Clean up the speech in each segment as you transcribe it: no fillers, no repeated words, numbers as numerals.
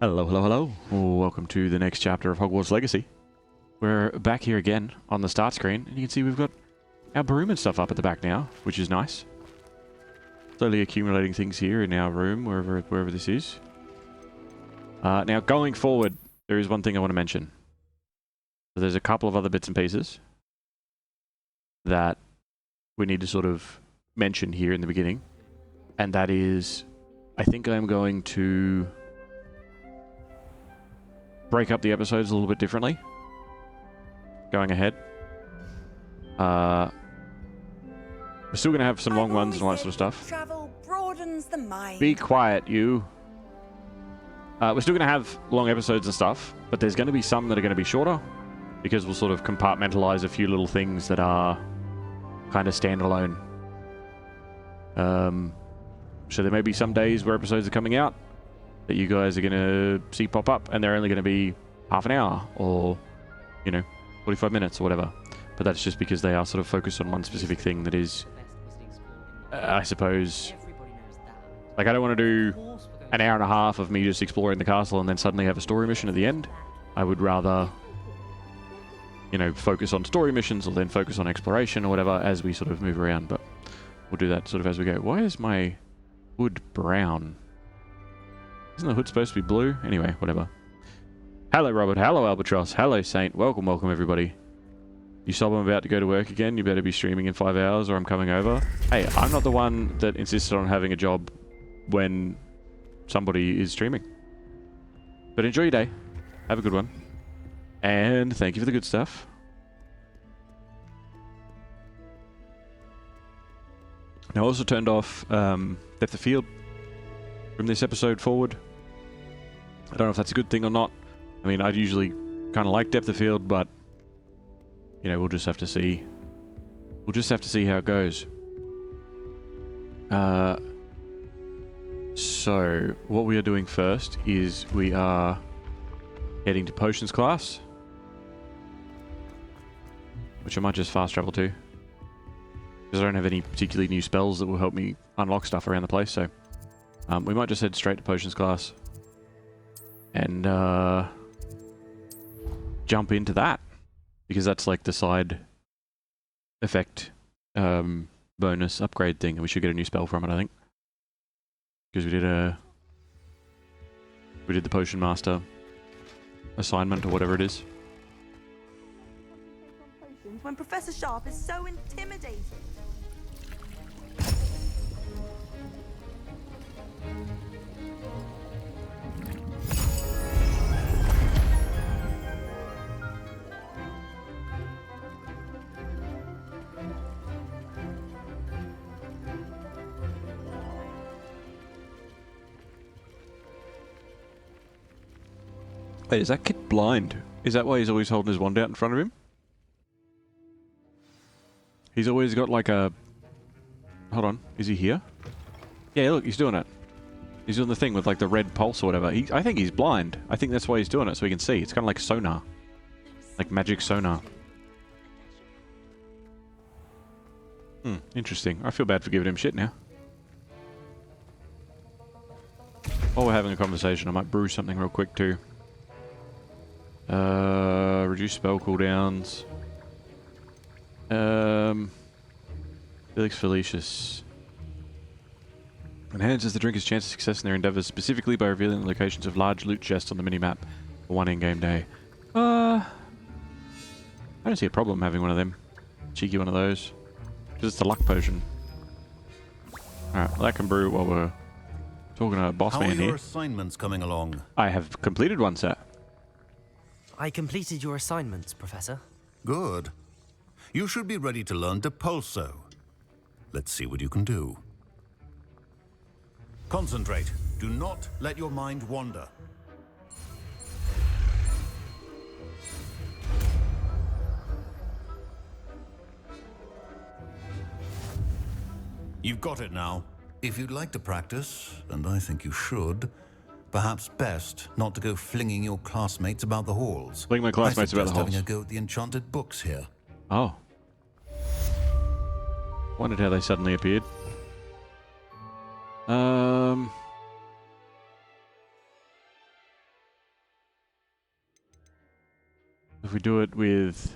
Hello, hello, hello. Welcome to the next chapter of Hogwarts Legacy. We're back here again on the start screen, and you can see we've got our broom and stuff up at the back now, which is nice. Slowly accumulating things here in our room, wherever this is. Now, going forward, there is one thing I want to mention. So there's a couple of other bits and pieces that we need to sort of mention here in the beginning, and that is, I think I'm going to break up the episodes a little bit differently going ahead. We're still going to have some long ones and all that sort of stuff. Travel broadens the mind. Be quiet, you. We're still going to have long episodes and stuff, but there's going to be some that are going to be shorter because we'll sort of compartmentalize a few little things that are kind of standalone. So there may be some days where episodes are coming out that you guys are going to see pop up, and they're only going to be half an hour or, 45 minutes or whatever. But that's just because they are sort of focused on one specific thing that is, I suppose, like I don't want to do an hour and a half of me just exploring the castle and then suddenly have a story mission at the end. I would rather, focus on story missions or then focus on exploration or whatever as we sort of move around. But we'll do that sort of as we go. Why is my hood brown? Isn't the hood supposed to be blue? Anyway, whatever. Hello, Robert. Hello, Albatross. Hello, Saint. Welcome, welcome, everybody. You sob I'm about to go to work again. You better be streaming in 5 hours or I'm coming over. Hey, I'm not the one that insisted on having a job when somebody is streaming. But enjoy your day. Have a good one. And thank you for the good stuff. Now, I also turned off Depth of Field from this episode forward. I don't know if that's a good thing or not. I mean, I'd usually kind of like Depth of Field, but we'll just have to see. We'll just have to see how it goes. So what we are doing first is we are heading to potions class, which I might just fast travel to because I don't have any particularly new spells that will help me unlock stuff around the place. So we might just head straight to potions class and jump into that, because that's like the side effect bonus upgrade thing, and we should get a new spell from it, I think, because we did the potion master assignment or whatever it is. When Professor Sharp is so intimidating. Wait, is that kid blind? Is that why he's always holding his wand out in front of him? He's always got like a... Hold on, is he here? Yeah, look, he's doing it. He's doing the thing with like the red pulse or whatever. I think he's blind. I think that's why he's doing it, so he can see. It's kind of like sonar. Like magic sonar. Interesting. I feel bad for giving him shit now. While we're having a conversation, I might brew something real quick too. Reduce spell cooldowns. Felix Felicius. Enhances the drinker's chance of success in their endeavors, specifically by revealing the locations of large loot chests on the minimap for one in-game day. I don't see a problem having one of them. Cheeky one of those. Because it's a luck potion. Alright, well that can brew while we're talking to a boss man here. How are your assignments coming along? I have completed one, sir. I completed your assignments, Professor. Good. You should be ready to learn Depulso. Let's see what you can do. Concentrate. Do not let your mind wander. You've got it now. If you'd like to practice, and I think you should, perhaps best not to go flinging your classmates about the halls. Fling my classmates about the halls. Having a go at the enchanted books here. Oh. Wondered how they suddenly appeared. If we do it with...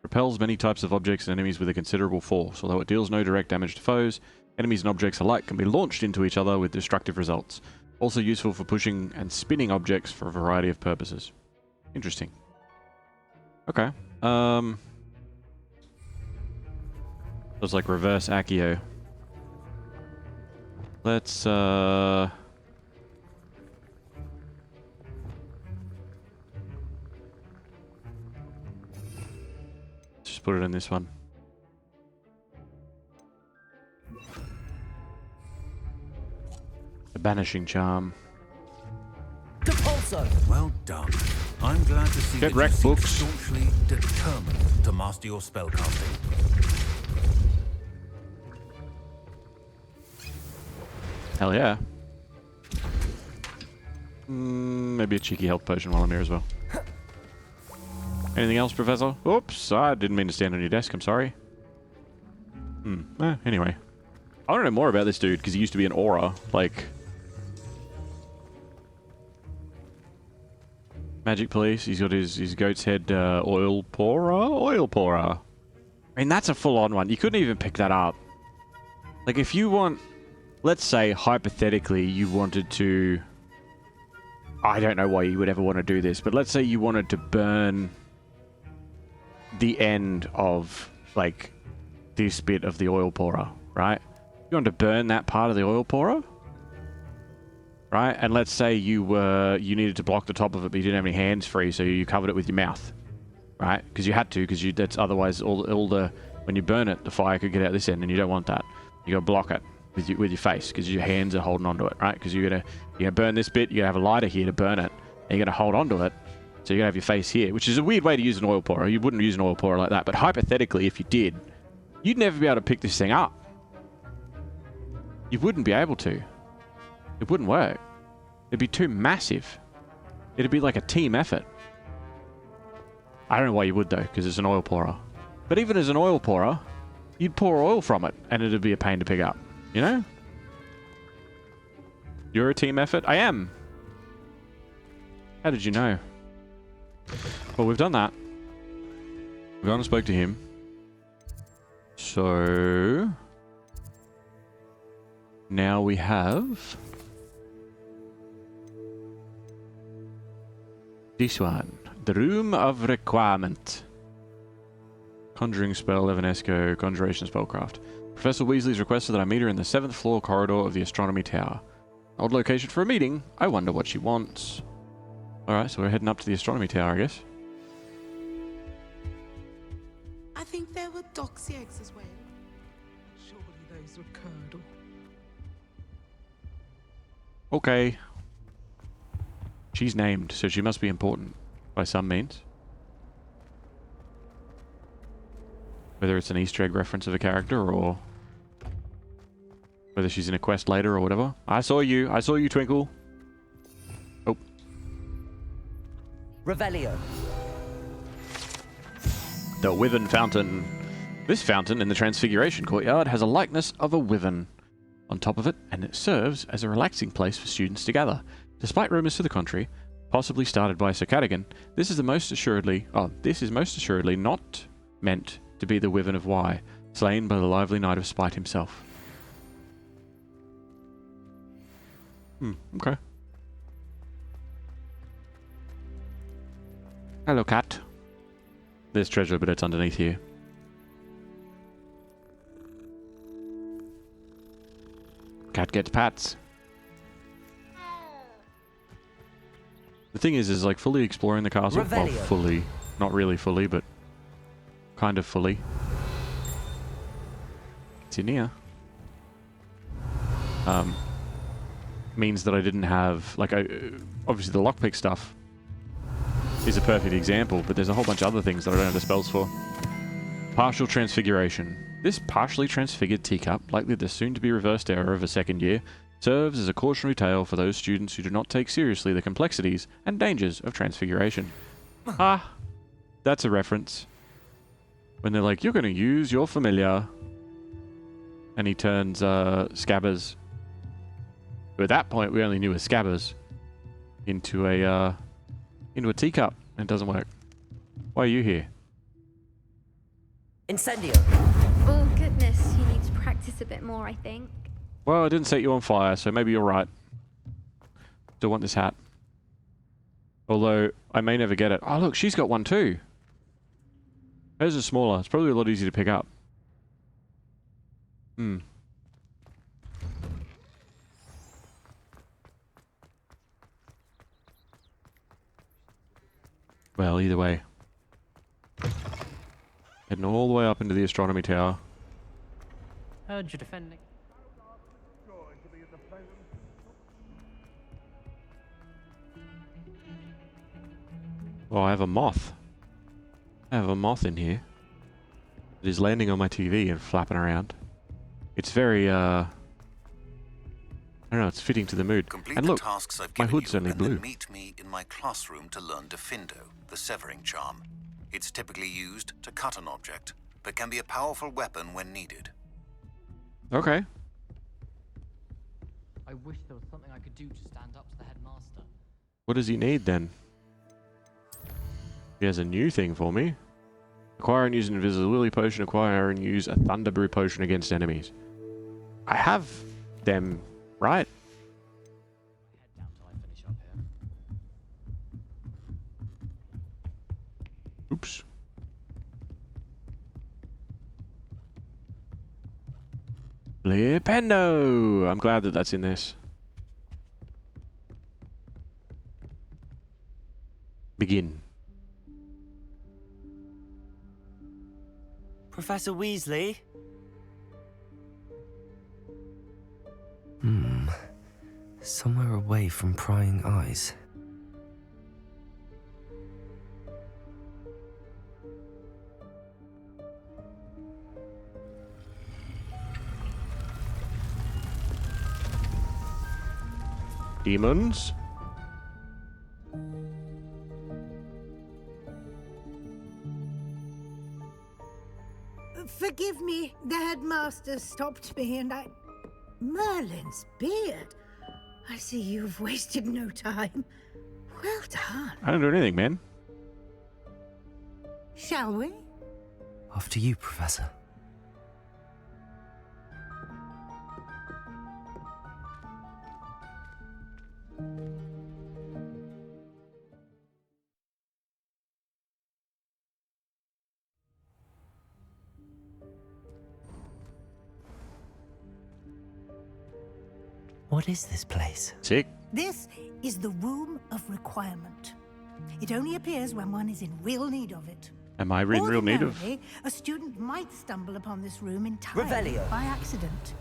repels many types of objects and enemies with a considerable force. Although it deals no direct damage to foes, enemies and objects alike can be launched into each other with destructive results. Also useful for pushing and spinning objects for a variety of purposes. Interesting. Okay. It's like reverse Accio. Let's just put it in this one. The banishing charm. Depulso! Well done. I'm glad to see Get that wrecked, you seem books. staunchly determined to master your spellcasting. Hell yeah. Maybe a cheeky health potion while I'm here as well. Anything else, Professor? Oops, I didn't mean to stand on your desk, I'm sorry. Anyway. I want to know more about this dude, because he used to be an aura. Like... Magic Police, he's got his goat's head oil pourer. I mean, that's a full-on one. You couldn't even pick that up. Like, if you want... Let's say, hypothetically, you wanted to... I don't know why you would ever want to do this, but let's say you wanted to burn the end of, like, this bit of the oil pourer, right? You want to burn that part of the oil pourer? Right? And let's say you needed to block the top of it, but you didn't have any hands free, so you covered it with your mouth. Right? Because you had to, because that's otherwise all the... When you burn it, the fire could get out this end, and you don't want that. You got to block it with your face, because your hands are holding onto it, right? Because you're gonna burn this bit, you're gonna have a lighter here to burn it, and you're gonna hold onto it, so you're gonna have your face here, which is a weird way to use an oil pourer. You wouldn't use an oil pourer like that, but hypothetically, if you did, you'd never be able to pick this thing up. You wouldn't be able to. It wouldn't work. It'd be too massive. It'd be like a team effort. I don't know why you would though, because it's an oil pourer. But even as an oil pourer, you'd pour oil from it, and it'd be a pain to pick up. You know? You're a team effort? I am! How did you know? Well, we've done that. We've gone and spoke to him. So... Now we have... this one. The Room of Requirement. Conjuring spell, Evanesco, Conjuration spellcraft. Professor Weasley's requested that I meet her in the 7th floor corridor of the Astronomy Tower. Odd location for a meeting. I wonder what she wants. Alright, so we're heading up to the Astronomy Tower, I guess. I think there were doxy eggs as well. Surely those were curdle. Okay. She's named, so she must be important by some means. Whether it's an Easter egg reference of a character or whether she's in a quest later or whatever. I saw you, Twinkle. Oh. Revelio. The Wyvern Fountain. This fountain in the Transfiguration Courtyard has a likeness of a wyvern on top of it, and it serves as a relaxing place for students to gather. Despite rumors to the contrary, possibly started by Sir Cadogan, this is most assuredly not meant to be the Wyvern of Wye, slain by the lively Knight of Spite himself. Okay. Hello, cat. There's treasure, but it's underneath here. Cat gets pats. The thing is like fully exploring the castle. Well, fully. Not really fully, but kind of fully. It's in here. Means that I didn't have, like, obviously the lockpick stuff is a perfect example, but there's a whole bunch of other things that I don't have the spells for. Partial transfiguration. This partially transfigured teacup, likely the soon-to-be reversed error of a second year, serves as a cautionary tale for those students who do not take seriously the complexities and dangers of transfiguration. Ah, that's a reference. When they're like, you're going to use your familiar, and he turns Scabbers. But at that point, we only knew a Scabbers into a teacup, and it doesn't work. Why are you here? Incendio! Oh goodness, you need to practice a bit more, I think. Well, I didn't set you on fire, so maybe you're right. Still want this hat. Although, I may never get it. Oh look, she's got one too. Hers is smaller. It's probably a lot easier to pick up. Hmm. Well, either way. Heading all the way up into the astronomy tower. Heard you defending. Oh, I have a moth. I have a moth in here. It is landing on my TV and flapping around. It's very, I don't know, it's fitting to the mood. Complete And the look, tasks I've my given hood's you, only and blue. then meet me in my classroom to learn Defindo, the severing charm. It's typically used to cut an object, but can be a powerful weapon when needed. Okay. I wish there was something I could do to stand up to the headmaster. What does he need then? He has a new thing for me. Acquire and use an invisibility potion. Acquire and use a thunder brew potion against enemies. I have them, right? Head down till I finish up here. Oops. Flipendo! I'm glad that that's in this. Begin. Professor Weasley? Somewhere away from prying eyes. Demons? Forgive me, the headmaster stopped me and I... Merlin's beard. I see you've wasted no time. Well done. I don't do anything, man. Shall we? After you, Professor. What is this place? Sick. This is the Room of Requirement. It only appears when one is in real need of it. Am I in real need of? Ordinarily, a student might stumble upon this room entirely Revelio. by accident.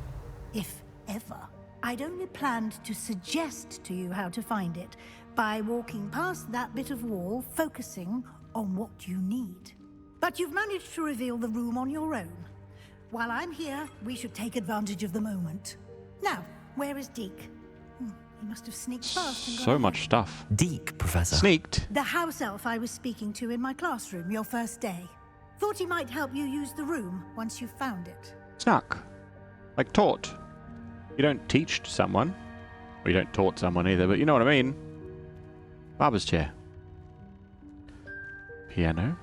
If ever. I'd only planned to suggest to you how to find it by walking past that bit of wall, focusing on what you need. But you've managed to reveal the room on your own. While I'm here, we should take advantage of the moment. Now, where is Deek? He must have sneaked past and So gone much ahead. stuff. Deek, Professor. Sneaked. The house elf I was speaking to in my classroom your first day. Thought he might help you use the room once you've found it. Snuck. Like taught. You don't teach someone. Or you don't taught someone either, but you know what I mean. Barber's chair. Piano.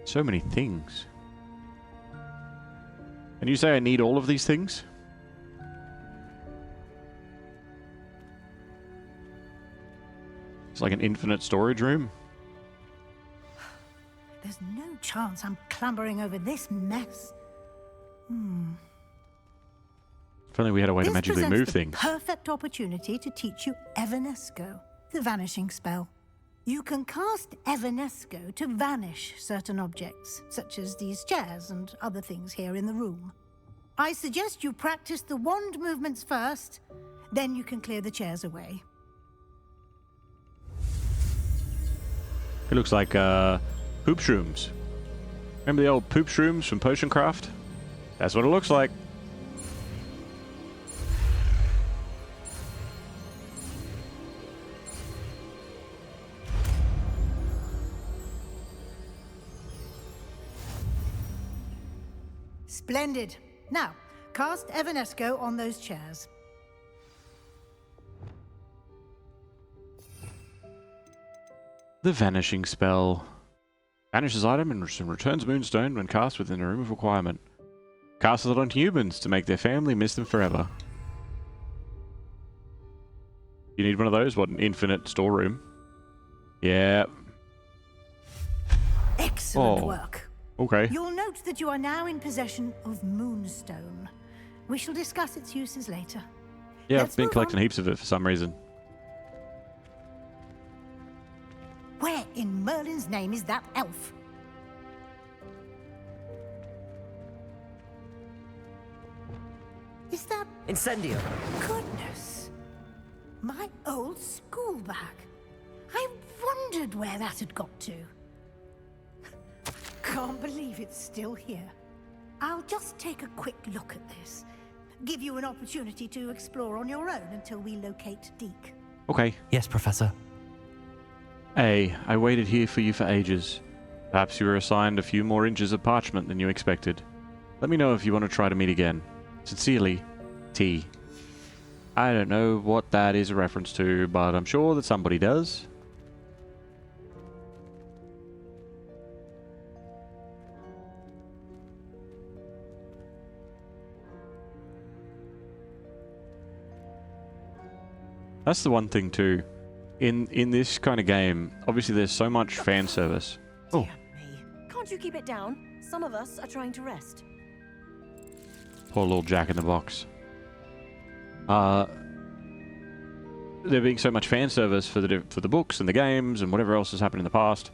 So many things. And you say I need all of these things? It's like an infinite storage room. There's no chance I'm clambering over this mess. If only we had a way to This magically presents move the things. perfect opportunity to teach you Evanesco, the vanishing spell. You can cast Evanesco to vanish certain objects, such as these chairs and other things here in the room. I suggest you practice the wand movements first, then you can clear the chairs away. It looks like poop shrooms. Remember the old poop shrooms from Potion Craft? That's what it looks like. Splendid. Now, cast Evanesco on those chairs. The Vanishing Spell. Vanishes item and returns Moonstone when cast within a room of requirement. Casts it on humans to make their family miss them forever. You need one of those? What, an infinite storeroom? Yeah. Excellent work. Okay. You'll note that you are now in possession of Moonstone. We shall discuss its uses later. Yeah, Let's I've been move collecting on. heaps of it for some reason. Where in Merlin's name is that elf? Is that... Incendio. Goodness. My old school bag. I wondered where that had got to. Can't believe it's still here. I'll just take a quick look at this. Give you an opportunity to explore on your own until we locate Deek. Okay. Yes, Professor. Hey, I waited here for you for ages. Perhaps you were assigned a few more inches of parchment than you expected. Let me know if you want to try to meet again. Sincerely, T. I don't know what that is a reference to, but I'm sure that somebody does. That's the one thing too. In this kind of game, obviously there's so much fan service. Oh, Dear me. Can't you keep it down? Some of us are trying to rest. poor little Jack in the Box. There being so much fan service for the books and the games and whatever else has happened in the past,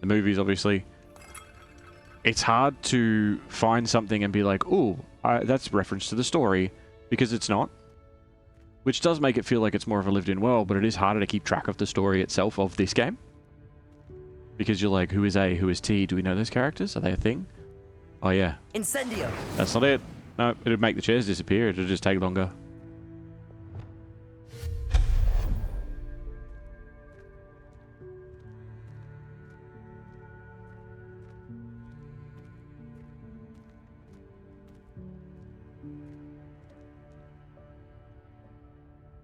the movies obviously. It's hard to find something and be like, "Ooh, that's reference to the story," because it's not. Which does make it feel like it's more of a lived-in world, but it is harder to keep track of the story itself of this game. Because you're like, who is A, who is T? Do we know those characters? Are they a thing? Oh yeah. Incendio. That's not it. No, it'd make the chairs disappear. It'd just take longer.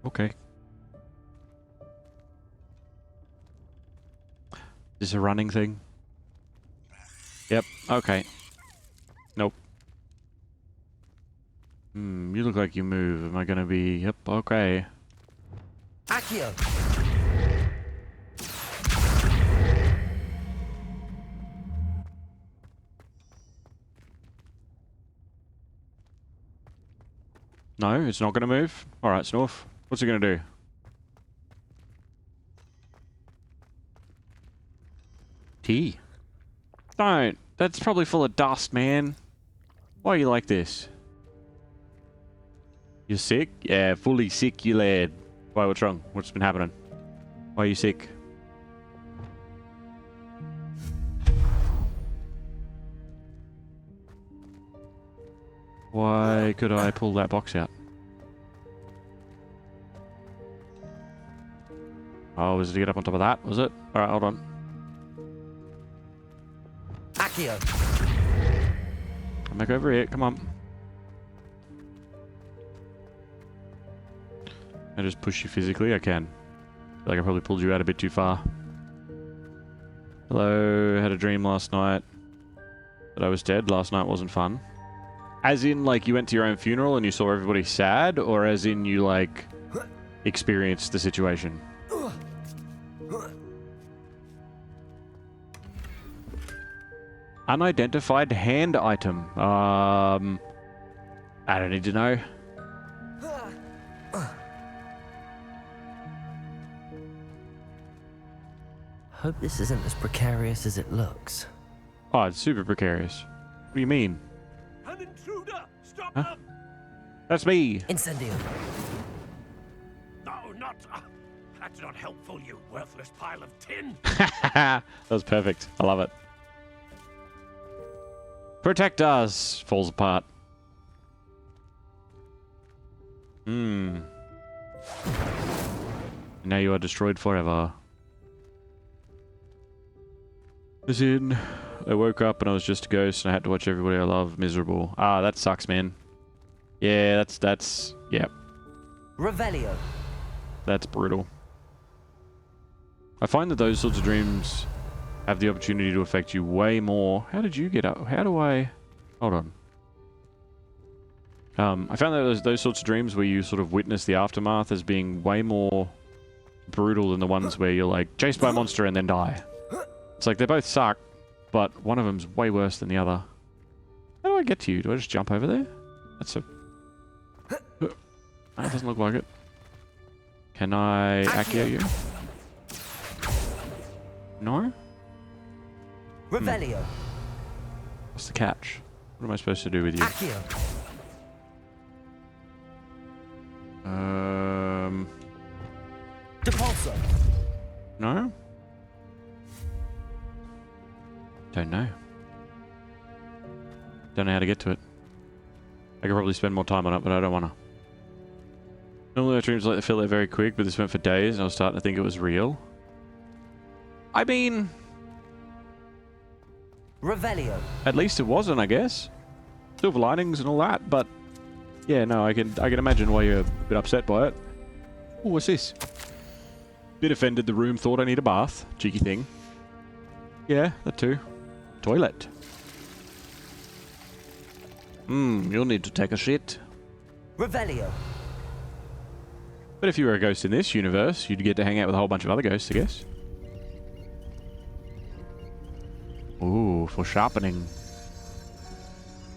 Okay. Is this a running thing? Yep, okay. Nope. You look like you move. Am I gonna be... Yep, okay. Accio. No, it's not gonna move? Alright, Snorf. What's it gonna do? Tea. Don't. That's probably full of dust, man. Why are you like this? You're sick? Yeah, fully sick, you lad. Why, what's wrong? What's been happening? Why are you sick? Why could I pull that box out? Oh, was it to get up on top of that? Was it? Alright, hold on. Accio. Come back over here. Come on. I just push you physically? I can. I feel like I probably pulled you out a bit too far. Hello, had a dream last night that I was dead. Last night wasn't fun. As in, like, you went to your own funeral and you saw everybody sad, or as in you, like, experienced the situation? Unidentified hand item. I don't need to know. Hope this isn't as precarious as it looks. Oh, it's super precarious. What do you mean? An intruder! Stop Huh? them! That's me. Incendio. No, not... that's not helpful, you worthless pile of tin! That was perfect. I love it. Protect us! Falls apart. Now you are destroyed forever. As in, I woke up and I was just a ghost and I had to watch everybody I love miserable. Ah, that sucks, man. Yeah, yeah. Revelio. That's brutal. I find that those sorts of dreams have the opportunity to affect you way more. How did you get up? How do I... Hold on. I found that those sorts of dreams where you sort of witness the aftermath as being way more brutal than the ones where you're like chased by a monster and then die. It's like they both suck, but one of them's way worse than the other. How do I get to you? Do I just jump over there? That's a... That doesn't look like it. Can I accio you? No? Revelio. What's the catch? What am I supposed to do with you? Accio. Depulso. No? Don't know. Don't know how to get to it. I could probably spend more time on it, but I don't want to. Normally my dreams like to fill out very quick, but this went for days and I was starting to think it was real. I mean... Revelio. At least it wasn't, I guess. Silver linings and all that, but... Yeah, no, I can imagine why you're a bit upset by it. Oh, what's this? Bit offended the room thought I need a bath. Cheeky thing. Yeah, that too. Toilet. You'll need to take a shit. Revelio. But if you were a ghost in this universe, you'd get to hang out with a whole bunch of other ghosts, I guess. Ooh, for sharpening.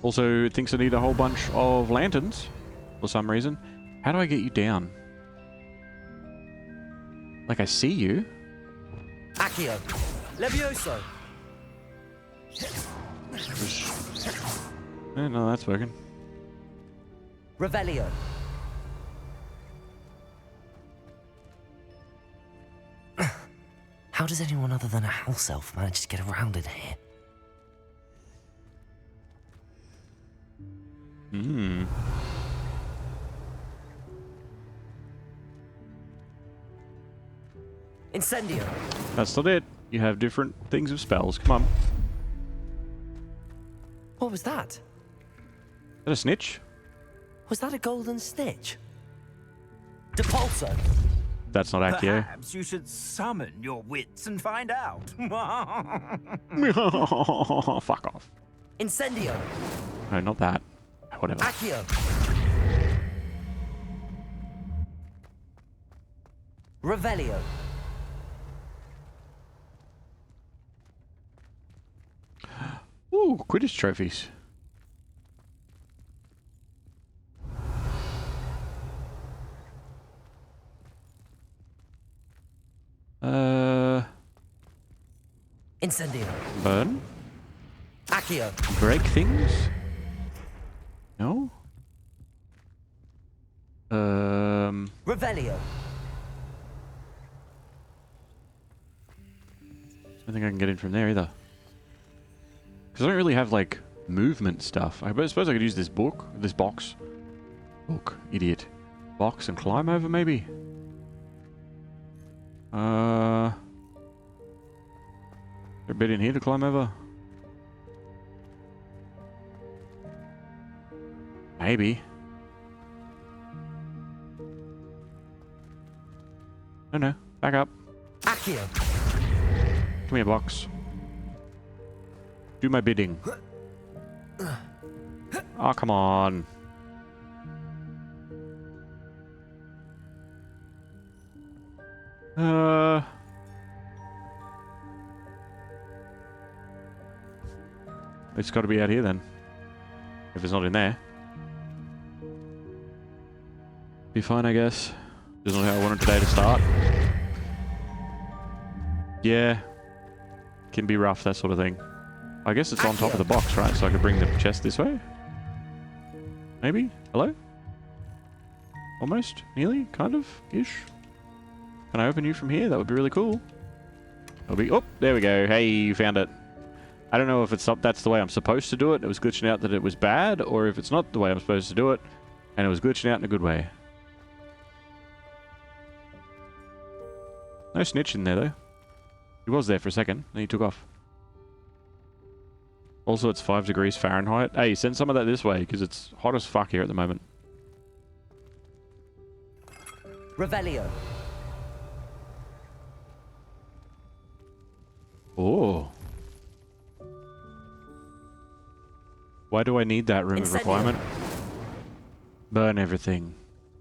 Also, it thinks I need a whole bunch of lanterns for some reason. How do I get you down? Like I see you. Accio. Levioso. No, that's working. Revelio. How does anyone other than a house elf manage to get around in here? Incendio. That's not it. You have different things of spells. Come on. Is What was that? that a snitch? Was that a golden snitch? Depulso. That's not Accio. Perhaps you should summon your wits and find out. Fuck off. Incendio. No, not that. Whatever. Accio. Revelio. Ooh, Quidditch trophies. Incendio. Burn? Accio. Break things? No? Revelio. I don't think I can get in from there either. Because I don't really have, like, movement stuff. I suppose I could use this box. Book, idiot. Box and climb over, maybe? Is there a bit in here to climb over? Maybe. No, back up. Accio. Give me a box. Do my bidding. Oh, come on. It's got to be out here then. If it's not in there. Be fine, I guess. This is not how I wanted today to start. Yeah. Can be rough, that sort of thing. I guess it's on top of the box, right? So I could bring the chest this way? Maybe? Hello? Almost? Nearly? Kind of? Ish? Can I open you from here? That would be really cool. That'll be... Oh! There we go. Hey, you found it. I don't know if that's the way I'm supposed to do it. It was glitching out that it was bad, or if it's not the way I'm supposed to do it, and it was glitching out in a good way. No snitch in there, though. He was there for a second, then he took off. Also, it's 5 degrees Fahrenheit. Hey, send some of that this way, because it's hot as fuck here at the moment. Revelio. Oh. Why do I need that room of Incendio. requirement? Burn everything.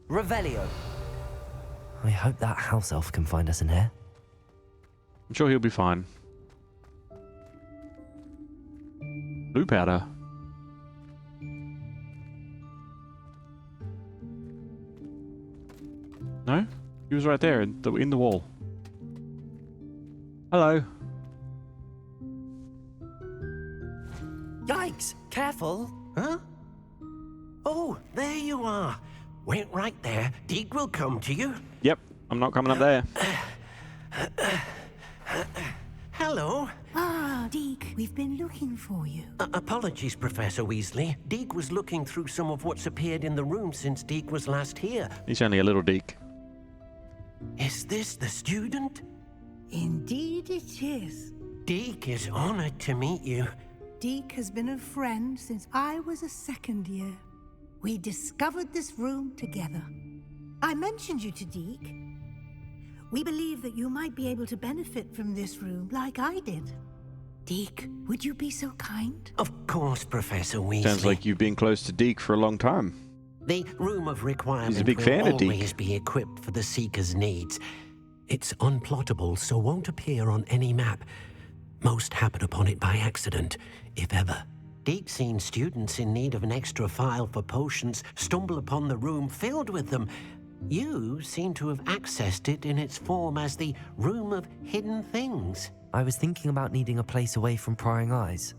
Revelio. I hope that house elf can find us in here. I'm sure he'll be fine. Blue powder. No? He was right there in the wall. Hello. Yikes! Careful! Huh? Oh, there you are. Wait right there. Deek will come to you. Yep, I'm not coming up there. Hello. Ah, Deek, we've been looking for you. Apologies, Professor Weasley. Deek was looking through some of what's appeared in the room since Deek was last here. He's only a little Deek. Is this the student? Indeed it is. Deek is honored to meet you. Deek has been a friend since I was a second year. We discovered this room together. I mentioned you to Deek. We believe that you might be able to benefit from this room like I did. Deek, would you be so kind? Of course, Professor Weasley. Sounds like you've been close to Deek for a long time. The Room of Requirement He's a big will fan of Deek. always be equipped for the Seeker's needs. It's unplottable, so won't appear on any map. Most happen upon it by accident, if ever. Deek's seen students in need of an extra file for potions stumble upon the room filled with them. You seem to have accessed it in its form as the Room of Hidden Things. I was thinking about needing a place away from prying eyes.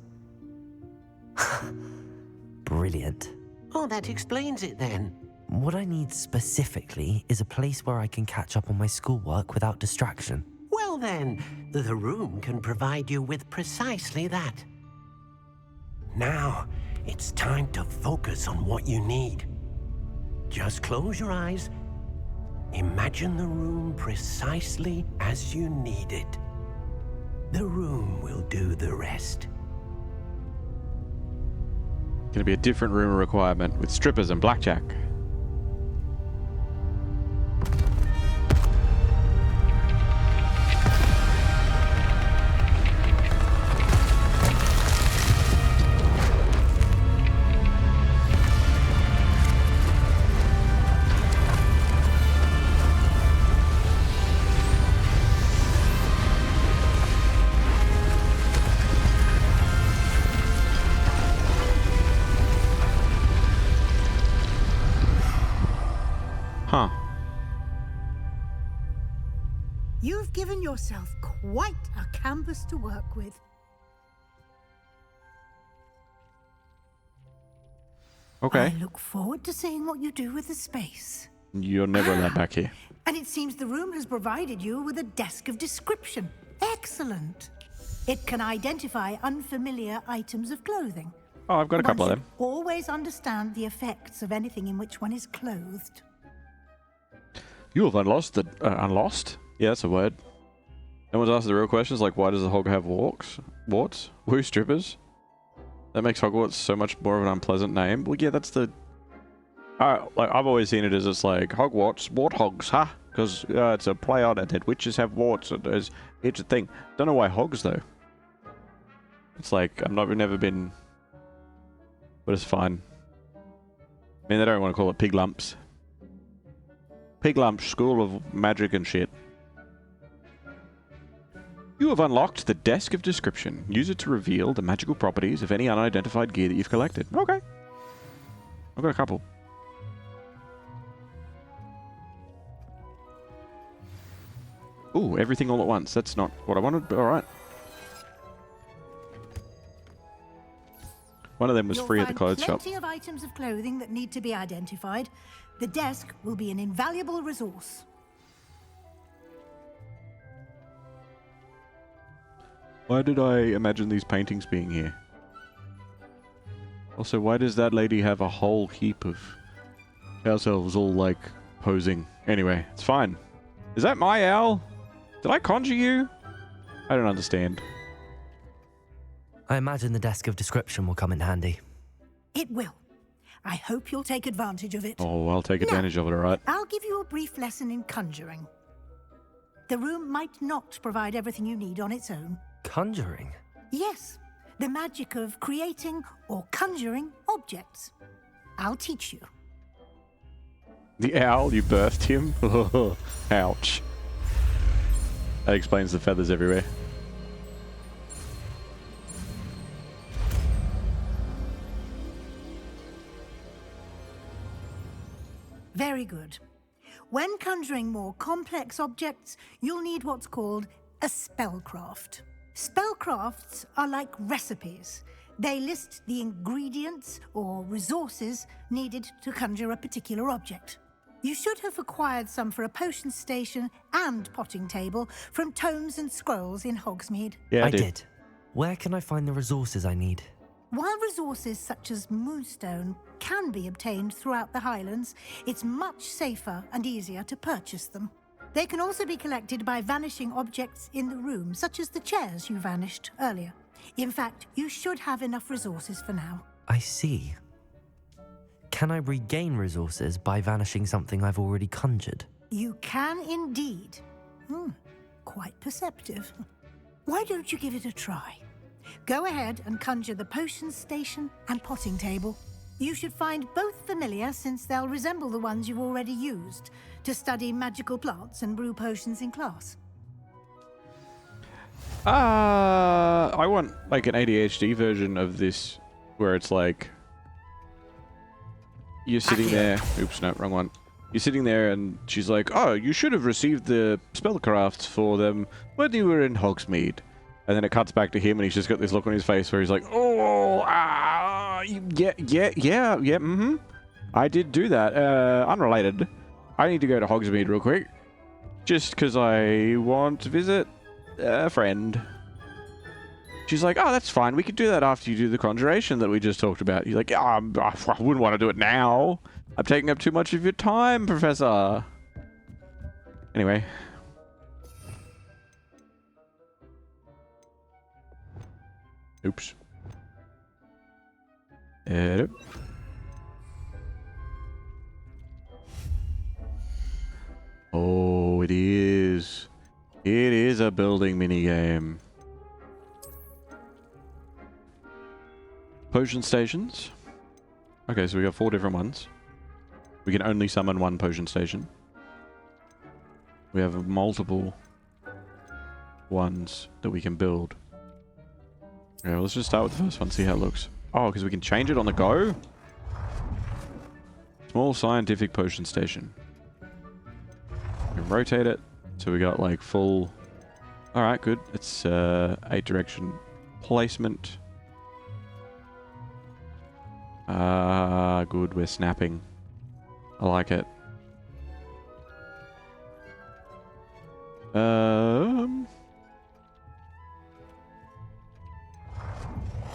Brilliant. Oh, that explains it then. What I need specifically is a place where I can catch up on my schoolwork without distraction. Well then, the room can provide you with precisely that. Now, it's time to focus on what you need. Just close your eyes. Imagine the room precisely as you need it. The room will do the rest. Gonna be a different room requirement with strippers and blackjack. Huh. You've given yourself quite a canvas to work with. Okay. I look forward to seeing what you do with the space. You're never allowed back here. And it seems the room has provided you with a desk of description. Excellent. It can identify unfamiliar items of clothing. Oh, I've got a couple of One them. should always understand the effects of anything in which one is clothed. You have unlost the... unlost? Yeah, that's a word. No one's asked the real questions, like why does the hog have warts? Woo strippers? That makes Hogwarts so much more of an unpleasant name. Well, yeah, that's the... like, I've always seen it as it's like, Hogwarts, warthogs, huh? Because it's a play on it that witches have warts. It's a thing. Don't know why hogs, though. It's like, I've never been... But it's fine. I mean, they don't want to call it pig lumps. Pig lumps, school of magic and shit. You have unlocked the Desk of Description. Use it to reveal the magical properties of any unidentified gear that you've collected. Okay. I've got a couple. Ooh, everything all at once. That's not what I wanted, but alright. One of them was free at the clothes shop. Plenty of items of clothing that need to be identified. The desk will be an invaluable resource. Why did I imagine these paintings being here? Also, why does that lady have a whole heap of house elves all, like, posing? Anyway, it's fine. Is that my owl? Did I conjure you? I don't understand. I imagine the desk of description will come in handy. It will. I hope you'll take advantage of it. Oh, I'll take advantage of it, alright. I'll give you a brief lesson in conjuring. The room might not provide everything you need on its own. Conjuring? Yes, the magic of creating or conjuring objects. I'll teach you. The owl, you birthed him? Ouch. That explains the feathers everywhere. Very good. When conjuring more complex objects, you'll need what's called a spellcraft. Spellcrafts are like recipes. They list the ingredients or resources needed to conjure a particular object. You should have acquired some for a potion station and potting table from tomes and scrolls in Hogsmeade. Yeah, I did. Where can I find the resources I need? While resources such as moonstone can be obtained throughout the Highlands, it's much safer and easier to purchase them. They can also be collected by vanishing objects in the room, such as the chairs you vanished earlier. In fact, you should have enough resources for now. I see. Can I regain resources by vanishing something I've already conjured? You can indeed. Quite perceptive. Why don't you give it a try? Go ahead and conjure the potion station and potting table. You should find both familiar, since they'll resemble the ones you've already used to study magical plants and brew potions in class. I want like an ADHD version of this where it's like you're sitting there. Oops, no, wrong one. You're sitting there and she's like, oh, you should have received the spellcrafts for them when you were in Hogsmeade. And then it cuts back to him and he's just got this look on his face where he's like, oh, yeah, I did do that. Unrelated. I need to go to Hogsmeade real quick. Just because I want to visit a friend. She's like, oh, that's fine. We could do that after you do the conjuration that we just talked about. He's like, I wouldn't want to do it now. I'm taking up too much of your time, Professor. Anyway. Oops. Oh, it is. It is a building minigame. Potion stations. Okay, so we got 4 different ones. We can only summon 1 potion station. We have multiple ones that we can build. Okay, well, let's just start with the first one, see how it looks. Oh, because we can change it on the go? Small scientific potion station. We can rotate it. So we got like full... Alright, good. It's 8 direction placement. Good, we're snapping. I like it.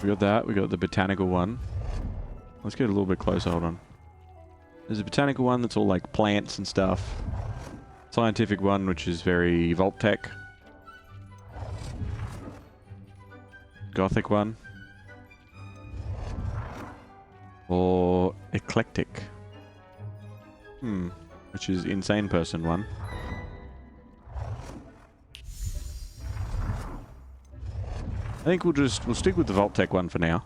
We got that. We got the botanical one. Let's get a little bit closer. Hold on. There's a botanical one that's all like plants and stuff. Scientific one, which is very Vault-Tec. Gothic one. Or eclectic. Which is insane person one. I think we'll stick with the Vault-Tec one for now.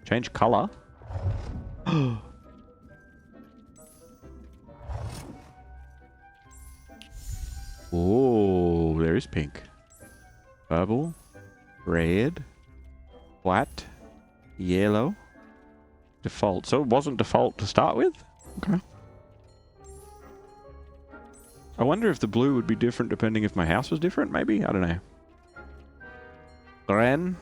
Change color. Oh, there is pink. Purple. Red. White. Yellow. Default. So it wasn't default to start with? Okay. I wonder if the blue would be different depending if my house was different, maybe? I don't know. Gren.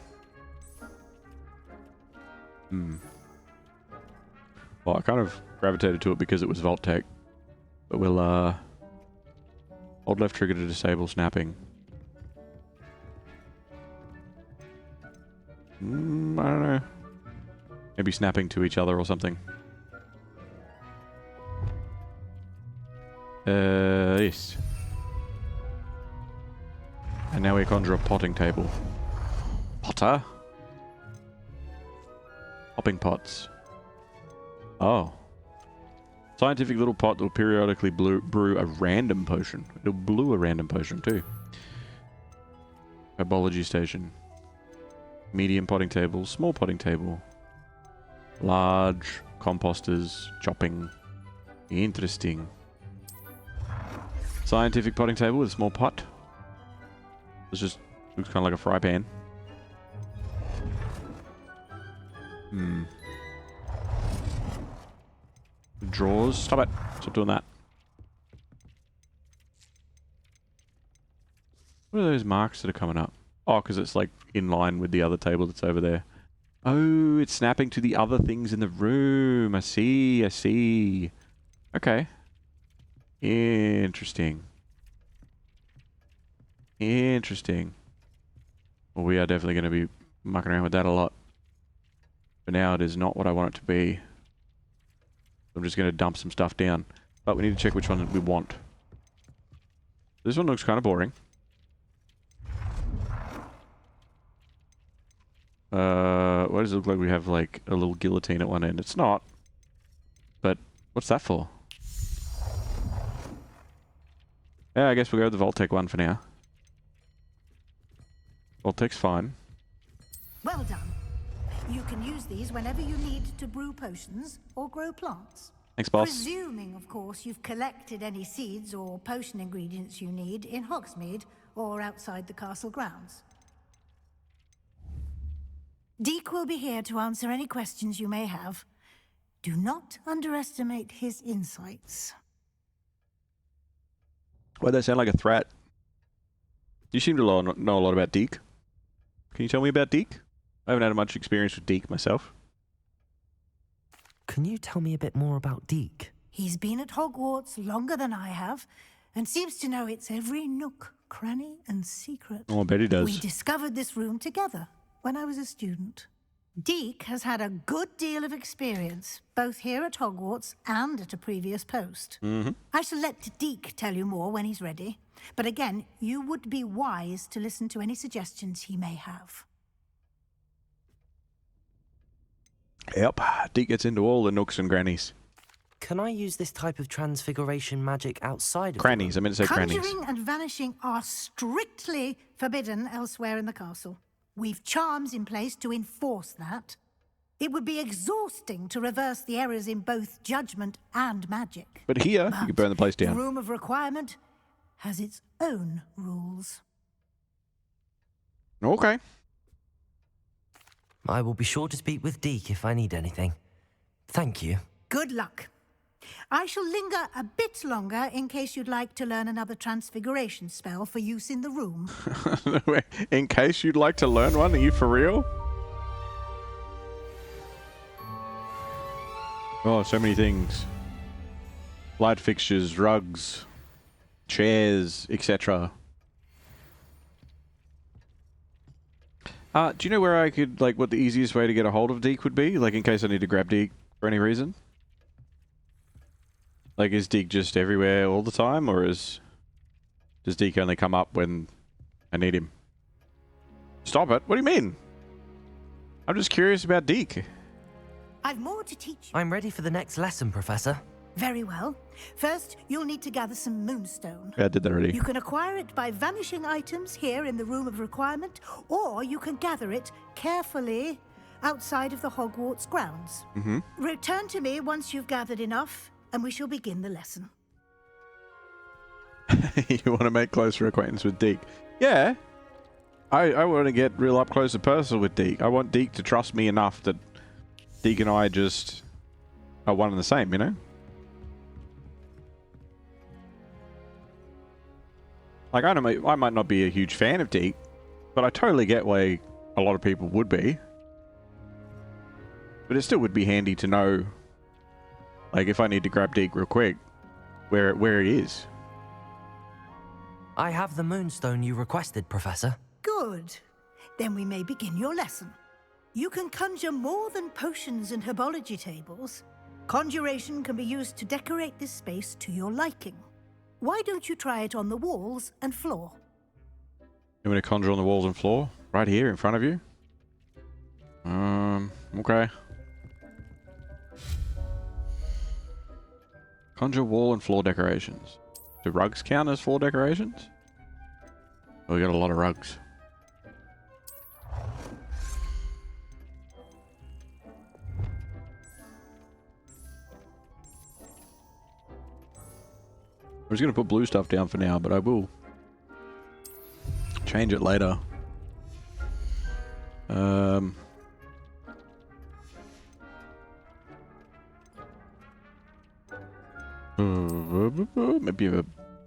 Well, I kind of gravitated to it because it was Vault-Tec. But we'll, hold left trigger to disable snapping. I don't know. Maybe snapping to each other or something. Yes. And now we conjure a potting table. Potter. Hopping pots. Oh. Scientific little pot that will periodically brew a random potion. It'll brew a random potion too. Herbology station. Medium potting table. Small potting table. Large composters. Chopping. Interesting. Scientific potting table with a small pot. This just looks kind of like a fry pan. Drawers. Stop it. Stop doing that. What are those marks that are coming up? Oh, because it's like in line with the other table that's over there. Oh, it's snapping to the other things in the room. I see. I see. Okay. Interesting. Interesting. Well, we are definitely going to be mucking around with that a lot. For now, it is not what I want it to be. I'm just going to dump some stuff down. But we need to check which one we want. This one looks kind of boring. Why does it look like we have like a little guillotine at one end? It's not. But what's that for? Yeah, I guess we'll go with the Voltec one for now. Voltec's fine. Well done. You can use these whenever you need to brew potions or grow plants. Thanks, boss. Presuming, of course, you've collected any seeds or potion ingredients you need in Hogsmeade or outside the castle grounds. Deek will be here to answer any questions you may have. Do not underestimate his insights. Why does that sound like a threat? You seem to know a lot about Deek. Can you tell me about Deek? I haven't had much experience with Deek myself. Can you tell me a bit more about Deek? He's been at Hogwarts longer than I have, and seems to know its every nook, cranny, and secret. Oh, I bet he does. We discovered this room together when I was a student. Deek has had a good deal of experience, both here at Hogwarts and at a previous post. I shall let Deek tell you more when he's ready. But again, you would be wise to listen to any suggestions he may have. Yep, Deek gets into all the nooks and grannies. Can I use this type of transfiguration magic outside of Crannies, I meant to say crannies. Conjuring and vanishing are strictly forbidden elsewhere in the castle. We've charms in place to enforce that. It would be exhausting to reverse the errors in both judgment and magic. But here, you can burn the place down. The Room of Requirement has its own rules. Okay. I will be sure to speak with Deek if I need anything. Thank you. Good luck. I shall linger a bit longer in case you'd like to learn another transfiguration spell for use in the room. In case you'd like to learn one, are you for real? Oh, so many things. Light fixtures, rugs, chairs, etc. Do you know where I could, like, what the easiest way to get a hold of Deek would be? Like, in case I need to grab Deek for any reason? Like, is Deek just everywhere all the time, or does Deek only come up when I need him? Stop it. What do you mean? I'm just curious about Deek. I've more to teach you. I'm ready for the next lesson, Professor. Very well. First, you'll need to gather some moonstone. Yeah, I did that already. You can acquire it by vanishing items here in the Room of Requirement, or you can gather it carefully outside of the Hogwarts grounds. Return to me once you've gathered enough, and we shall begin the lesson. You want to make closer acquaintance with Deek? Yeah. I want to get real up close and personal with Deek. I want Deek to trust me enough that Deek and I just are one and the same, you know? Like, I might not be a huge fan of Deek, but I totally get why a lot of people would be. But it still would be handy to know, like, if I need to grab Deek real quick, where he is. I have the moonstone you requested, Professor. Good. Then we may begin your lesson. You can conjure more than potions and herbology tables. Conjuration can be used to decorate this space to your liking. Why don't you try it on the walls and floor? You want to conjure on the walls and floor? Right here in front of you? Okay. Conjure wall and floor decorations. Do rugs count as floor decorations? Oh, we got a lot of rugs. I'm just going to put blue stuff down for now, but I will change it later.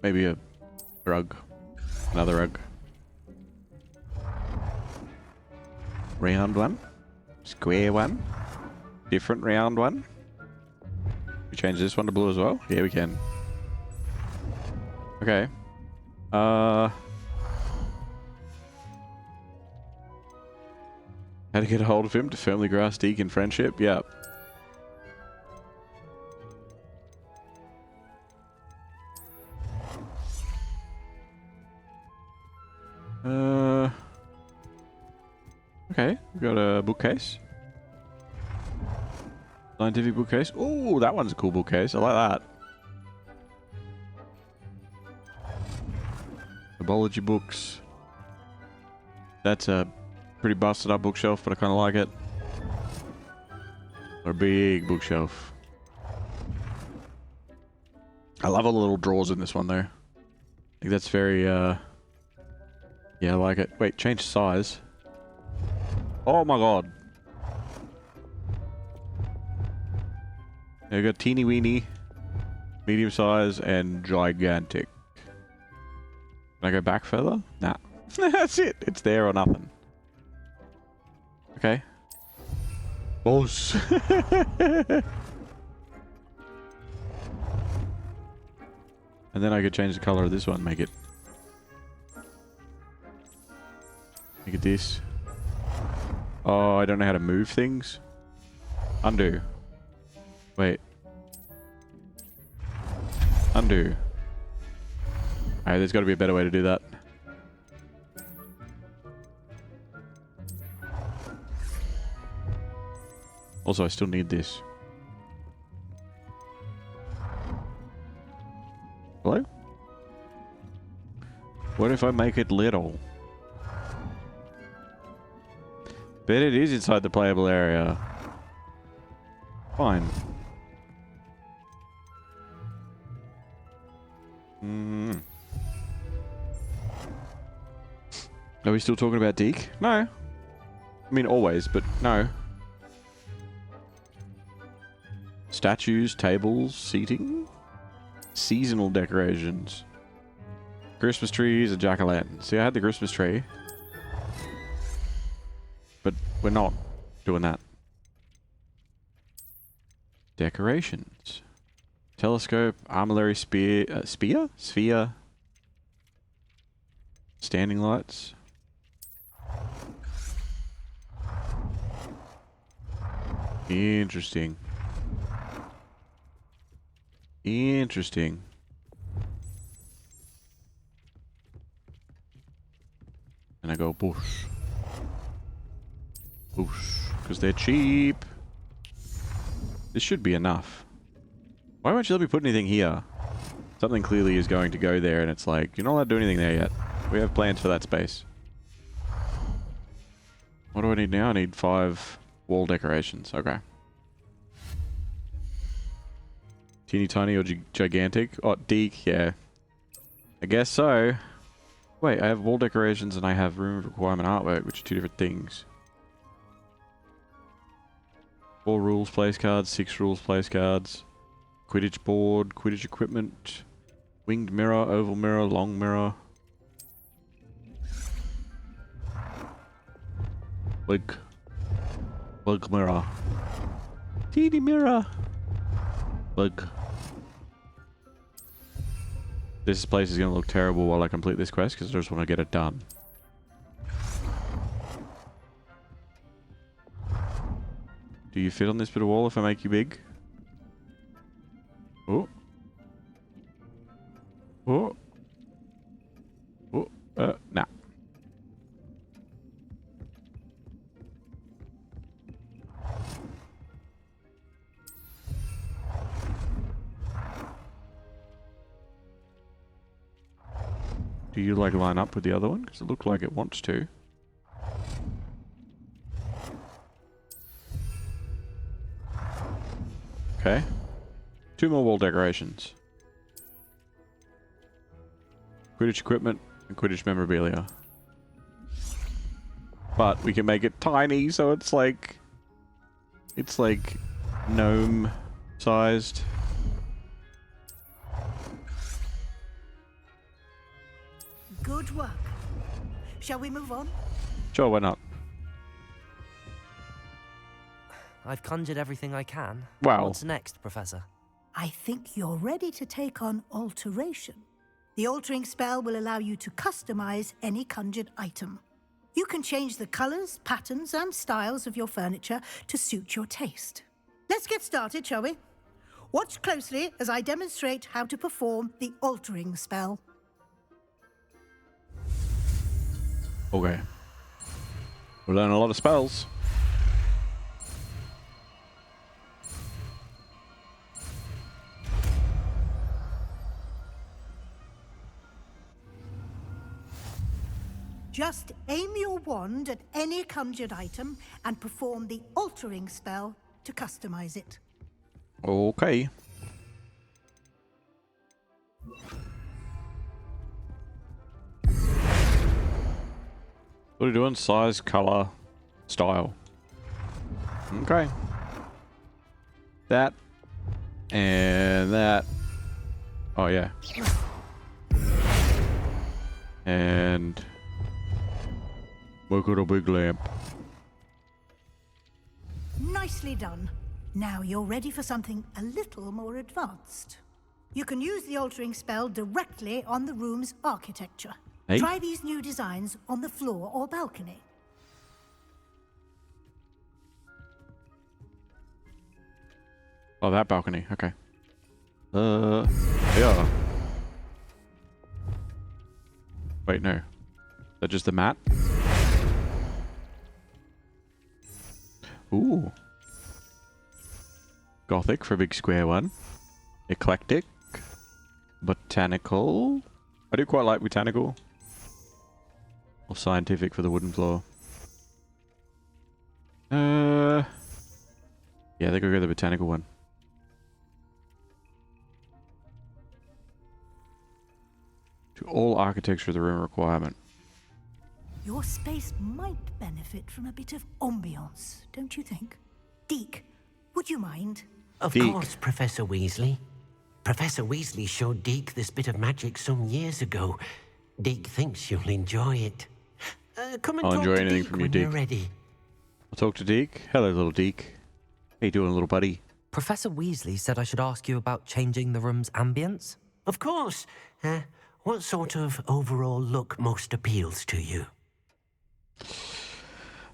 Maybe a rug. Another rug. Round one. Square one. Different round one. We change this one to blue as well? Yeah, we can. Okay. How to get a hold of him to firmly grasp Deek in friendship? Yeah. Okay, we got a bookcase. Scientific bookcase. Oh, that one's a cool bookcase. I like that. Herbology books. That's a pretty busted up bookshelf, but I kind of like it. Or a big bookshelf. I love all the little drawers in this one, though. I think that's very, yeah, I like it. Wait, change size. Oh my god. Now we got teeny weeny, medium size, and gigantic. Can I go back further? Nah. That's it. It's there or nothing. Okay. Boss. And then I could change the color of this one, make it this. Oh, I don't know how to move things. Undo. Wait. Undo. Alright, there's got to be a better way to do that. Also, I still need this. Hello? What if I make it little? Bet it is inside the playable area. Fine. Are we still talking about Deek? No. I mean, always, but no. Statues, tables, seating. Seasonal decorations. Christmas trees and jack-o'-lantern. See, I had the Christmas tree. But we're not doing that. Decorations. Telescope, armillary sphere? Standing lights. Interesting. Interesting. And I go bush. Bush. Because they're cheap. This should be enough. Why won't you let me put anything here? Something clearly is going to go there and it's like, you're not allowed to do anything there yet. We have plans for that space. What do I need now? I need 5 wall decorations. Okay. Teeny tiny or gigantic? Oh, Deek, yeah. I guess so. Wait, I have wall decorations and I have room requirement artwork, which are 2 different things. 4 rules place cards, 6 rules place cards. Quidditch board, Quidditch equipment. Winged mirror, oval mirror, long mirror. Bug mirror. Teeny mirror. Bug. This place is going to look terrible while I complete this quest because I just want to get it done. Do you fit on this bit of wall if I make you big? Oh. Oh. Oh. Nah. Do you like line up with the other one? Because it looked like it wants to. Okay. 2 more wall decorations. Quidditch equipment and Quidditch memorabilia. But we can make it tiny, so it's like gnome sized. Good work. Shall we move on? Sure, why not? I've conjured everything I can. Wow. What's next, Professor? I think you're ready to take on alteration. The altering spell will allow you to customize any conjured item. You can change the colors, patterns, and styles of your furniture to suit your taste. Let's get started, shall we? Watch closely as I demonstrate how to perform the altering spell. Okay. We'll learn a lot of spells. Just aim your wand at any conjured item and perform the altering spell to customize it. Okay. What are you doing? Size, color, style. Okay. That. And that. Oh, yeah. And... look at a big lamp. Nicely done. Now you're ready for something a little more advanced. You can use the altering spell directly on the room's architecture. Hey. Try these new designs on the floor or balcony. Oh, that balcony. Okay. Yeah. Wait, no. Is that just the mat? Ooh. Gothic for a big square one. Eclectic. Botanical. I do quite like botanical. Or scientific for the wooden floor. Yeah, I think I'll go the botanical one. To all architecture of the room requirement. Your space might benefit from a bit of ambiance, don't you think? Deek, would you mind? Of Deek. course, Professor Weasley. Professor Weasley showed Deek this bit of magic some years ago. Deek thinks you'll enjoy it. Come and I'll talk enjoy to anything Deek from you, when you're Deek. ready. I'll talk to Deek. Hello, little Deek. How you doing, little buddy? Professor Weasley said I should ask you about changing the room's ambience. Of course. What sort of overall look most appeals to you?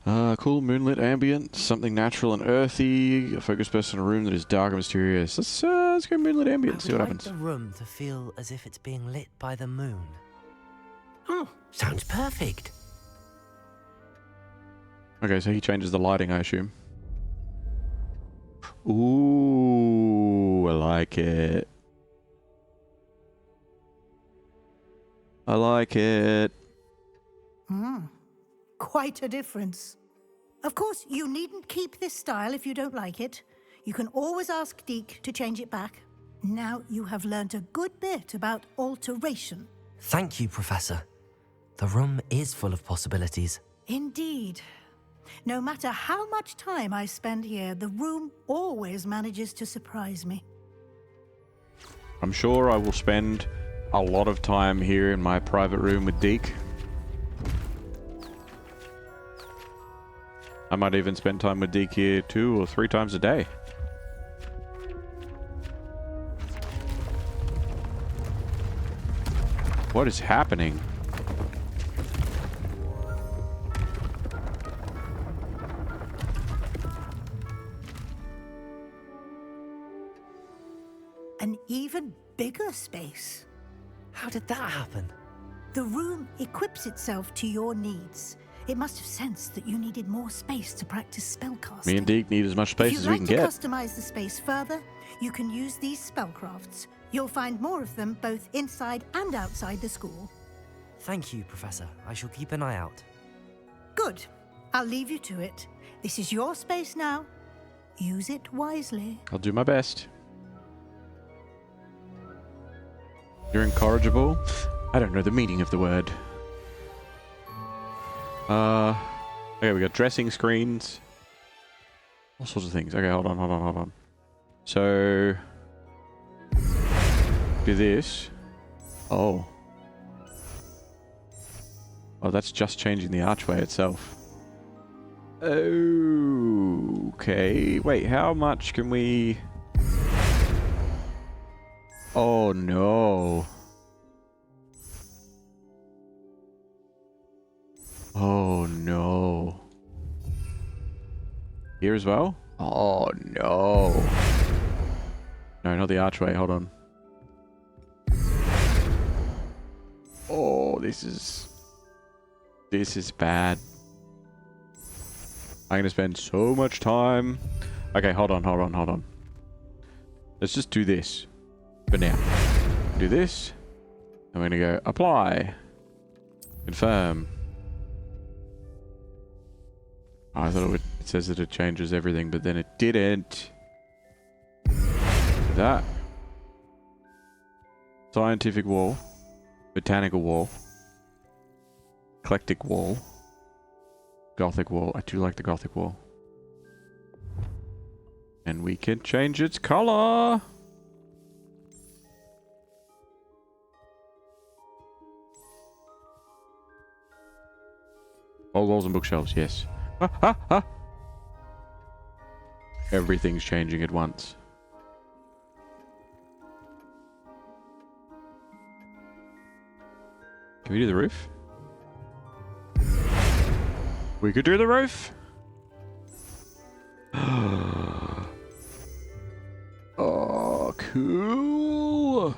Cool moonlit ambience, something natural and earthy, a focused person in a room that is dark and mysterious. Let's go moonlit ambience, see what I would happens. like the room to feel as if it's being lit by the moon. Oh, sounds perfect. Okay, so he changes the lighting, I assume. Ooh, I like it. I like it. Quite a difference. Of course, you needn't keep this style if you don't like it. You can always ask Deek to change it back. Now you have learnt a good bit about alteration. Thank you, Professor. The room is full of possibilities. Indeed. No matter how much time I spend here, the room always manages to surprise me. I'm sure I will spend a lot of time here in my private room with Deek. I might even spend time with Deek here 2 or 3 times a day. What is happening? An even bigger space. How did that happen? The room equips itself to your needs. It must have sensed that you needed more space to practice spellcasting. Me and Deek need as much space as we can If you'd get. like to customize the space further, you can use these spellcrafts. You'll find more of them both inside and outside the school. Thank you, Professor. I shall keep an eye out. Good. I'll leave you to it. This is your space now. Use it wisely. I'll do my best. You're incorrigible? I don't know the meaning of the word. Okay, we got dressing screens. All sorts of things. Okay, hold on. So... do this. Oh. Oh, that's just changing the archway itself. Okay. Wait, how much can we... Oh, no. Oh, no. Here as well? Oh, no. No, not the archway. Hold on. Oh, this is bad. I'm going to spend so much time. Okay, hold on. Let's just do this for now. Do this. I'm going to go apply. Confirm. Oh, I thought it says that it changes everything, but then it didn't. That. Scientific wall. Botanical wall. Eclectic wall. Gothic wall. I do like the Gothic wall. And we can change its color. Old walls and bookshelves, yes. Everything's changing at once. Can we do the roof? We could do the roof. Oh, cool.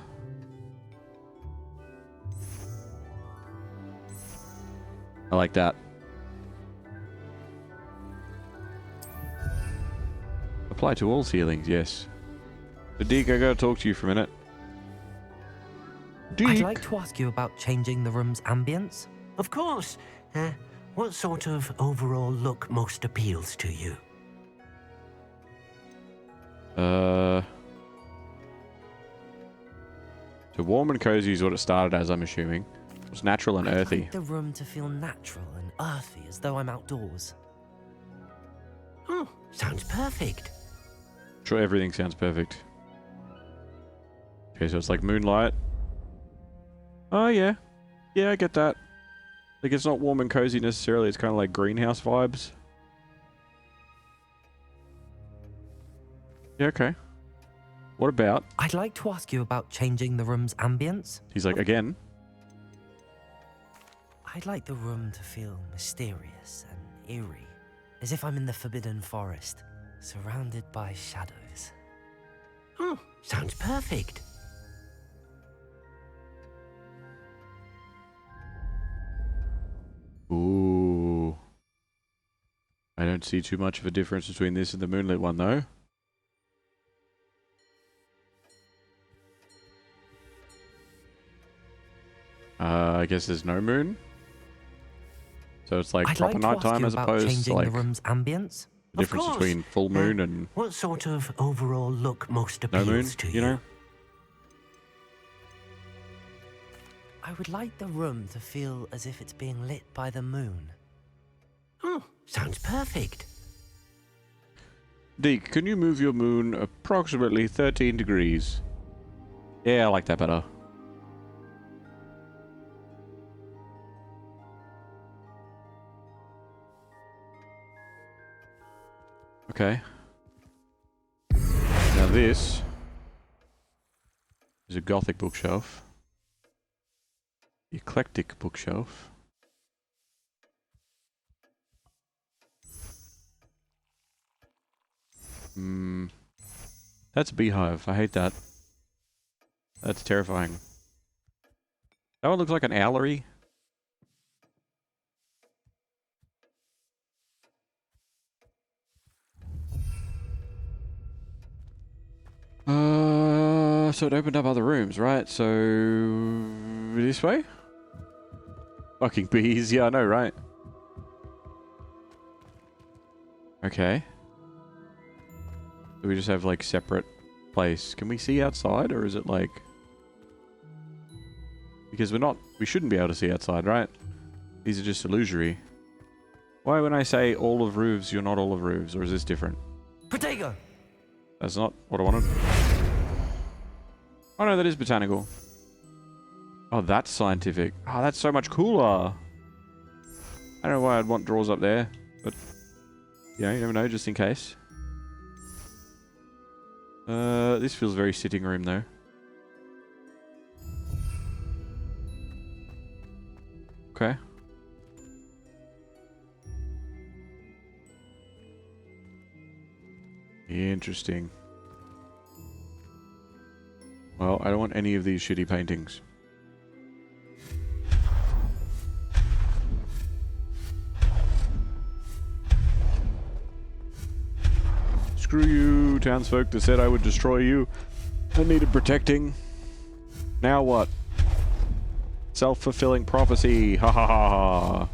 I like that. Apply to all ceilings, yes. But Deek, I gotta talk to you for a minute. Deek. I'd like to ask you about changing the room's ambience. Of course. What sort of overall look most appeals to you? So warm and cozy is what it started as, I'm assuming. It's natural and I'd earthy. like the room to feel natural and earthy, as though I'm outdoors. Oh, sounds perfect. Sure, everything sounds perfect. Okay, so it's like moonlight. Oh, yeah. Yeah, I get that. Like, it's not warm and cozy necessarily. It's kind of like greenhouse vibes. Yeah, okay. What about... I'd like to ask you about changing the room's ambience. He's like, again? I'd like the room to feel mysterious and eerie, as if I'm in the Forbidden Forest, surrounded by shadows. Oh, sounds perfect. Ooh. I don't see too much of a difference between this and the moonlit one, though. I guess there's no moon. So it's like proper nighttime as opposed to like the room's ambience. the difference between full moon and What sort of overall look most no appeals moon, to you? you know? I would like the room to feel as if it's being lit by the moon. Oh, sounds perfect. Deek, can you move your moon approximately 13 degrees? Yeah, I like that better. Okay. Now this is a Gothic bookshelf. Eclectic bookshelf. That's a beehive. I hate that. That's terrifying. That one looks like an owlery. So it opened up other rooms, right? So this way? Fucking bees. Yeah, I know, right? Okay. Do we just have like separate place? Can we see outside, or is it like... Because we shouldn't be able to see outside, right? These are just illusory. Why when I say all of roofs, you're not all of roofs, or is this different? Protego! That's not what I wanted. Oh no, that is botanical. Oh, that's scientific. Oh, that's so much cooler. I don't know why I'd want drawers up there, but... You know, you never know, just in case. This feels very sitting room, though. Okay. Interesting. Well, I don't want any of these shitty paintings. Screw you, townsfolk that said I would destroy you. I needed protecting. Now what? Self-fulfilling prophecy. Ha ha ha ha.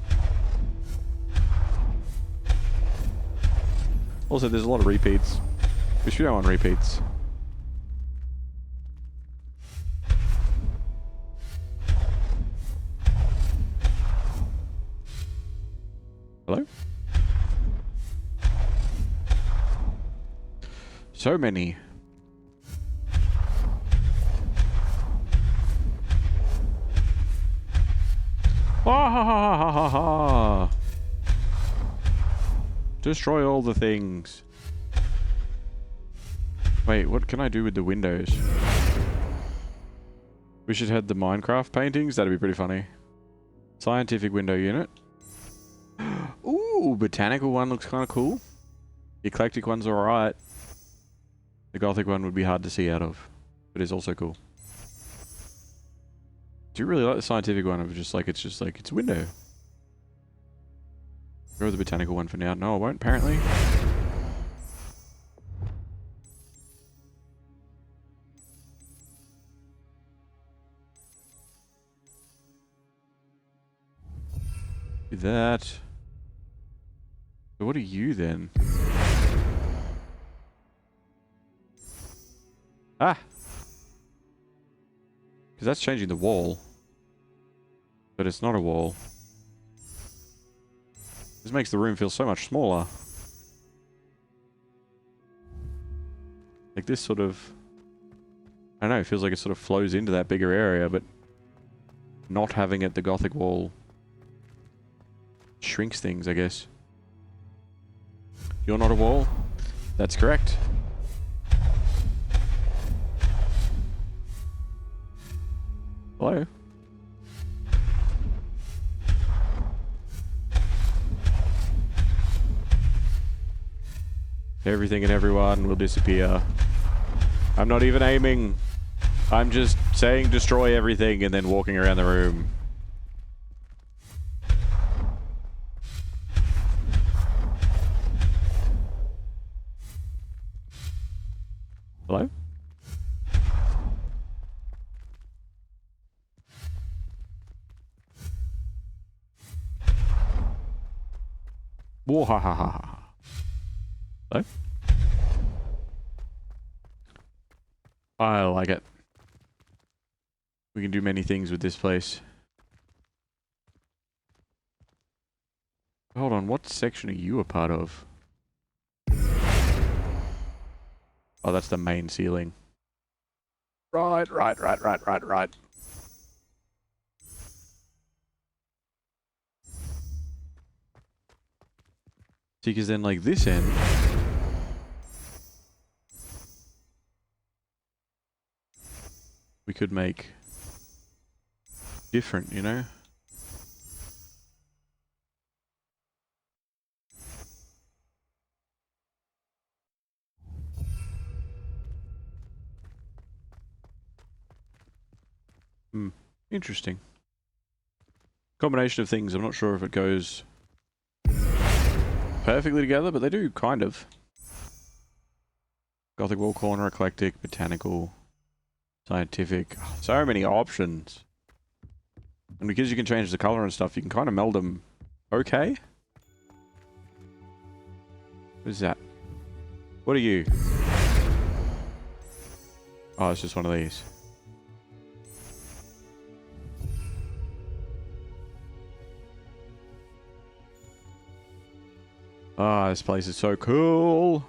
Also, there's a lot of repeats. Which we don't want repeats. Hello? So many. Ah ha ha ha ha ha. Destroy all the things. Wait, what can I do with the windows? We should head the Minecraft paintings. That'd be pretty funny. Scientific window unit. Ooh, botanical one looks kind of cool. The eclectic one's alright. The gothic one would be hard to see out of, but it's also cool. Do you really like the scientific one of just like, it's a window? Go with the botanical one for now. No, I won't, apparently. Do that. So what are you then? Ah! Because that's changing the wall. But it's not a wall. This makes the room feel so much smaller. Like this sort of... I don't know, it feels like it sort of flows into that bigger area, but... Not having it, the gothic wall... shrinks things, I guess. You're not a wall? That's correct. Hello? Everything and everyone will disappear. I'm not even aiming. I'm just saying destroy everything and then walking around the room. Hello? Whoa, ha ha ha ha. Hello? I like it. We can do many things with this place. Hold on, what section are you a part of? Oh, that's the main ceiling. Right. See, because then, like, this end... we could make... different, you know? Interesting. Combination of things. I'm not sure if it goes perfectly together, but they do, kind of. Gothic wall corner, eclectic, botanical, scientific. So many options. And because you can change the color and stuff, you can kind of meld them okay. What is that? What are you? Oh, it's just one of these. Ah, this place is so cool.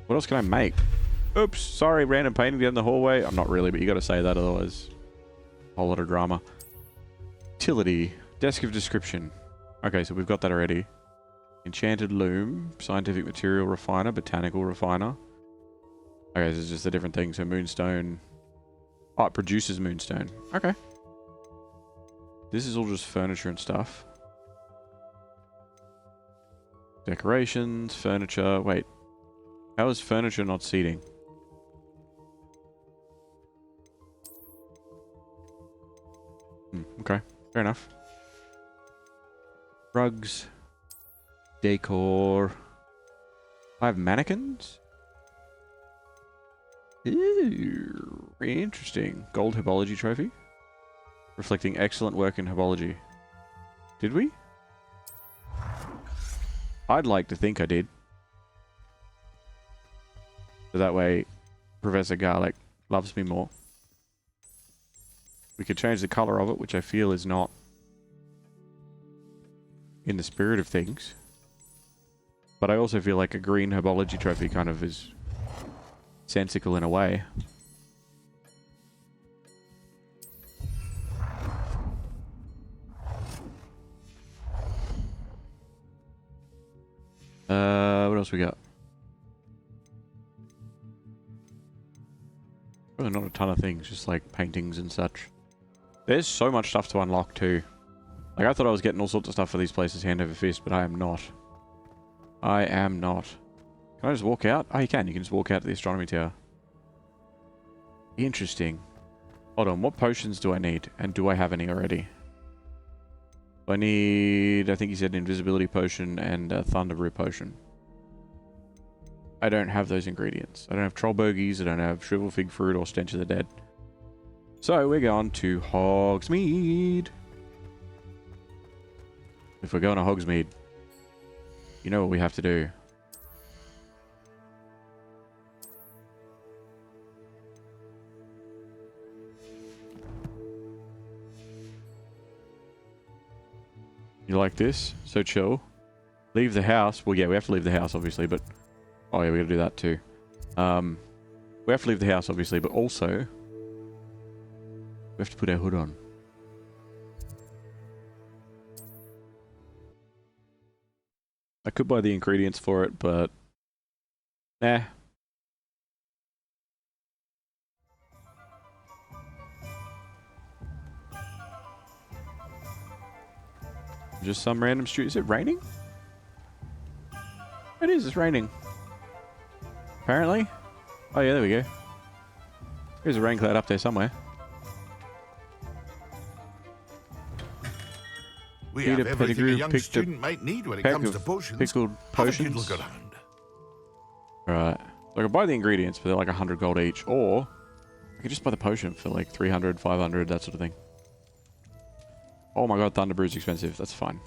What else can I make? Oops, sorry, random painting down the hallway. I'm not really, but you gotta say that, otherwise a whole lot of drama. Utility. Desk of description. Okay, so we've got that already. Enchanted loom. Scientific material refiner. Botanical refiner. Okay, this is just a different thing. So moonstone. Oh, it produces moonstone. Okay. This is all just furniture and stuff. Decorations, furniture. Wait. How is furniture not seating? Okay. Fair enough. Rugs. Decor. I have mannequins? Ooh, interesting. Gold herbology trophy. Reflecting excellent work in herbology. Did we? I'd like to think I did. So that way, Professor Garlic loves me more. We could change the color of it, which I feel is not in the spirit of things. But I also feel like a green herbology trophy kind of is sensical in a way. What else we got? Really not a ton of things, just like paintings and such. There's so much stuff to unlock too. Like I thought I was getting all sorts of stuff for these places hand over fist, but I am not. I am not. Can I just walk out? Oh, you can. You can just walk out to the astronomy tower. Interesting. Hold on, what potions do I need? And do I have any already? I need, I think you said an invisibility potion and a thunder brew potion. I don't have those ingredients. I don't have troll bogies, I don't have shrivel fig fruit or stench of the dead. So we're going to Hogsmeade. If we're going to Hogsmeade, you know what we have to do. You like this? So chill. Leave the house. Well, yeah, we have to leave the house, obviously, but... Oh, yeah, we gotta do that, too. We have to leave the house, obviously, but also... We have to put our hood on. I could buy the ingredients for it, but... Nah. Just some random street. Is it raining? It is, it's raining. Apparently. Oh yeah, there we go. There's a rain cloud up there somewhere. We have everything a young student might need when it comes to potions. Pickled potions. Look around. Right. So I could buy the ingredients, but they're like 100 gold each, or I could just buy the potion for like 300, 500, that sort of thing. Oh my god, Thunder Brew's expensive. That's fine.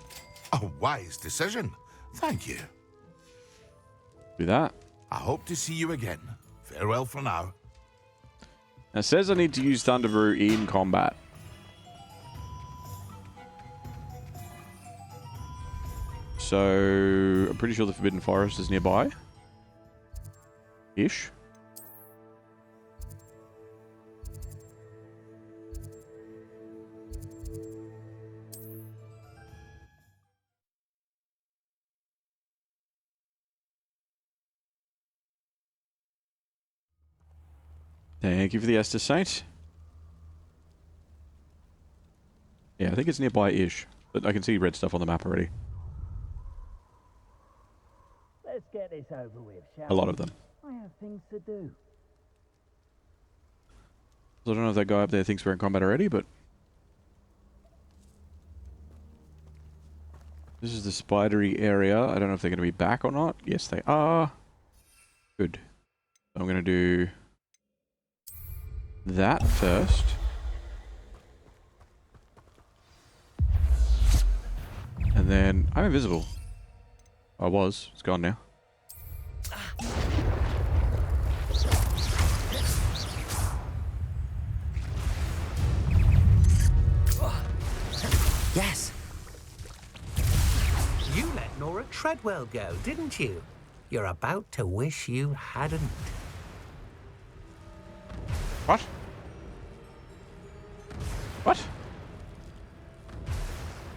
A wise decision. Thank you. Do that. I hope to see you again. Farewell for now. Now it says I need to use Thunder Brew in combat. So I'm pretty sure the Forbidden Forest is nearby. Ish. Thank you for the Esther Saint. Yeah, I think it's nearby-ish. But I can see red stuff on the map already. Let's get this over with, shall A lot of them. I have things to do. So I don't know if that guy up there thinks we're in combat already, but... This is the spidery area. I don't know if they're going to be back or not. Yes, they are. Good. So I'm going to do... that first. then I'm invisible. I was. It's gone now. Yes. You let Nora Treadwell go, didn't you? You're about to wish you hadn't. What? What?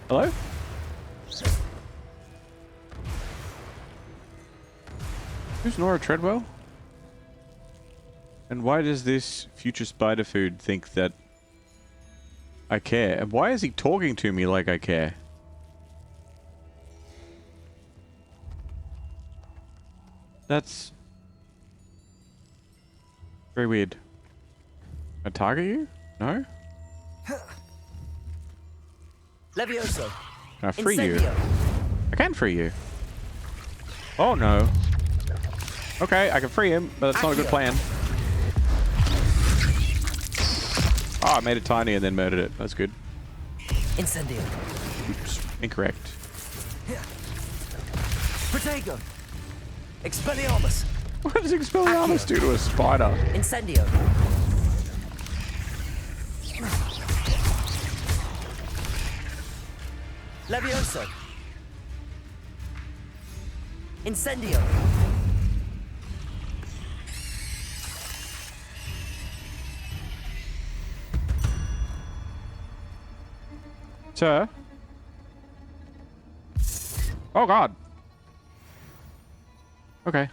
Hello? Who's Nora Treadwell? And why does this future spider food think that I care? And why is he talking to me like I care? That's very weird. Can I target you? No? Levioso. Can I free you? Incendio. I can free you. Oh no. Okay, I can free him, but that's not a good plan. Oh, I made it tiny and then murdered it. That's good. Incendio. Oops, incorrect. Protego. Expelliarmus. What does Expelliarmus do to a spider? Incendio. Levioso. Incendio. Sir? Oh god. Okay.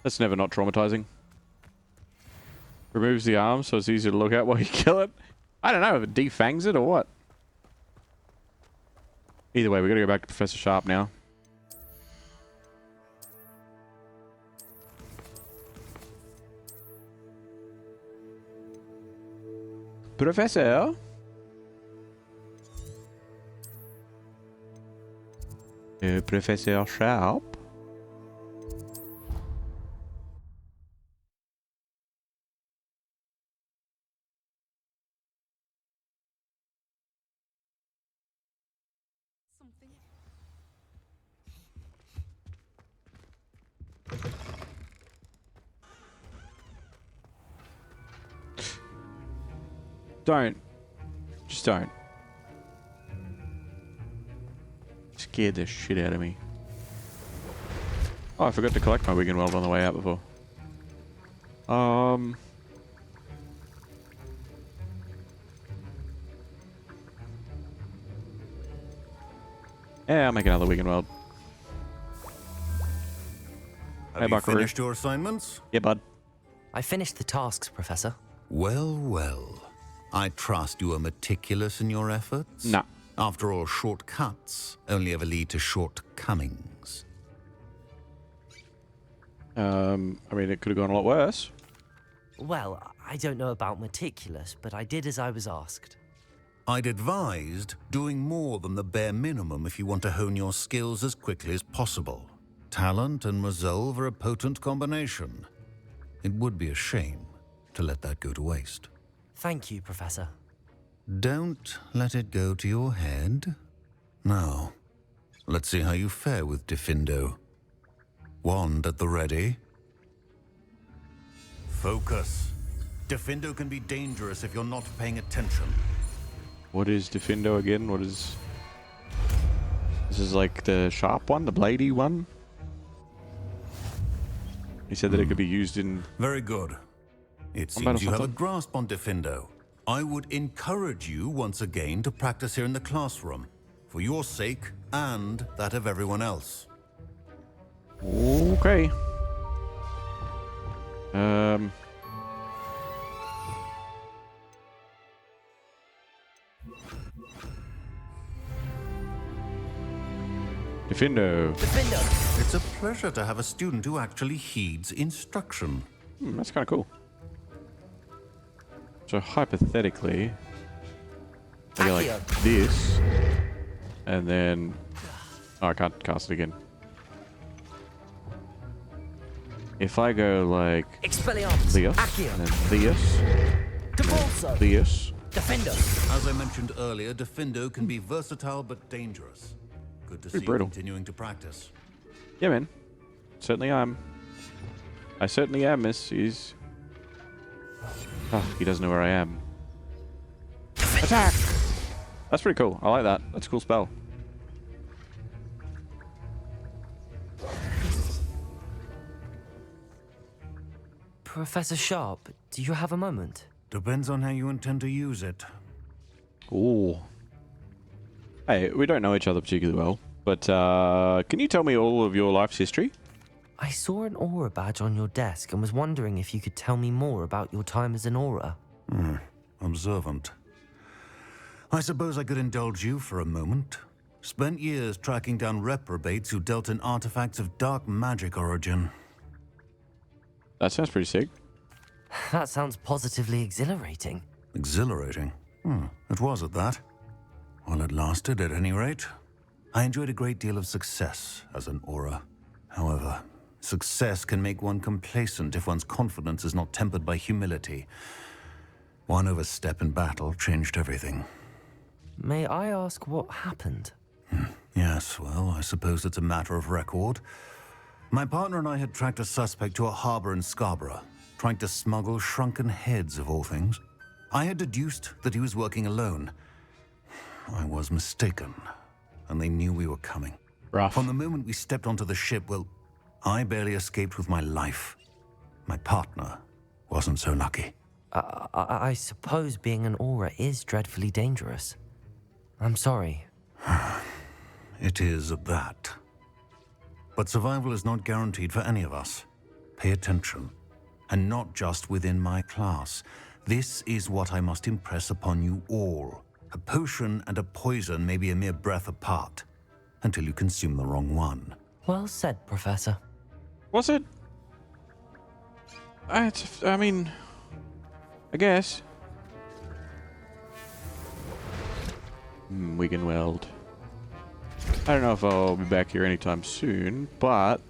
That's never not traumatizing. Removes the arm so it's easier to look at while you kill it. I don't know if it defangs it or what. Either way, we gotta go back to Professor Sharp now. Professor? Professor Sharp? Don't. Just don't. Scared the shit out of me. Oh, I forgot to collect my Wiggenweld on the way out before. Yeah, I'll make another Wiggenweld. Have you finished your assignments? Yeah, bud. I finished the tasks, Professor. Well, well. I trust you are meticulous in your efforts? Nah. After all, shortcuts only ever lead to shortcomings. I mean, it could have gone a lot worse. Well, I don't know about meticulous, but I did as I was asked. I'd advised doing more than the bare minimum if you want to hone your skills as quickly as possible. Talent and resolve are a potent combination. It would be a shame to let that go to waste. Thank you, Professor. Don't let it go to your head. Now, let's see how you fare with Diffindo. Wand at the ready. Focus. Diffindo can be dangerous if you're not paying attention. What is Diffindo again? What is... This is like the sharp one? The bladey one? He said that it could be used in... Very good. It seems you have a grasp on Diffindo. I would encourage you once again to practice here in the classroom, for your sake and that of everyone else. Okay. Diffindo. Diffindo. It's a pleasure to have a student who actually heeds instruction. That's kind of cool. So hypothetically, I go like this, and then oh, I can't cast it again. If I go like this, and then this, Diffindo. As I mentioned earlier, Diffindo can be versatile but dangerous. Good to Pretty see brutal. you continuing to practice. Yeah, man. Certainly am. I certainly am, miss. He's... Oh, he doesn't know where I am. Attack! That's pretty cool. I like that. That's a cool spell. Professor Sharp, do you have a moment? Depends on how you intend to use it. Ooh. Hey, we don't know each other particularly well, but can you tell me all of your life's history? I saw an aura badge on your desk and was wondering if you could tell me more about your time as an aura. Observant. I suppose I could indulge you for a moment. Spent years tracking down reprobates who dealt in artifacts of dark magic origin. That sounds pretty sick. That sounds positively exhilarating. Exhilarating? It was at that. While it lasted, at any rate. I enjoyed a great deal of success as an aura. However, success can make one complacent if one's confidence is not tempered by humility. One overstep in battle changed everything. May I ask what happened? Yes, well, I suppose it's a matter of record. My partner and I had tracked a suspect to a harbor in Scarborough, trying to smuggle shrunken heads of all things. I had deduced that he was working alone. I was mistaken, and they knew we were coming. Rough. From the moment we stepped onto the ship, well, I barely escaped with my life. My partner wasn't so lucky. I suppose being an aura is dreadfully dangerous. I'm sorry. It is at that. But survival is not guaranteed for any of us. Pay attention. And not just within my class. This is what I must impress upon you all. A potion and a poison may be a mere breath apart, until you consume the wrong one. Well said, Professor. Was it? I mean, I guess. Wiggenweld. I don't know if I'll be back here anytime soon, but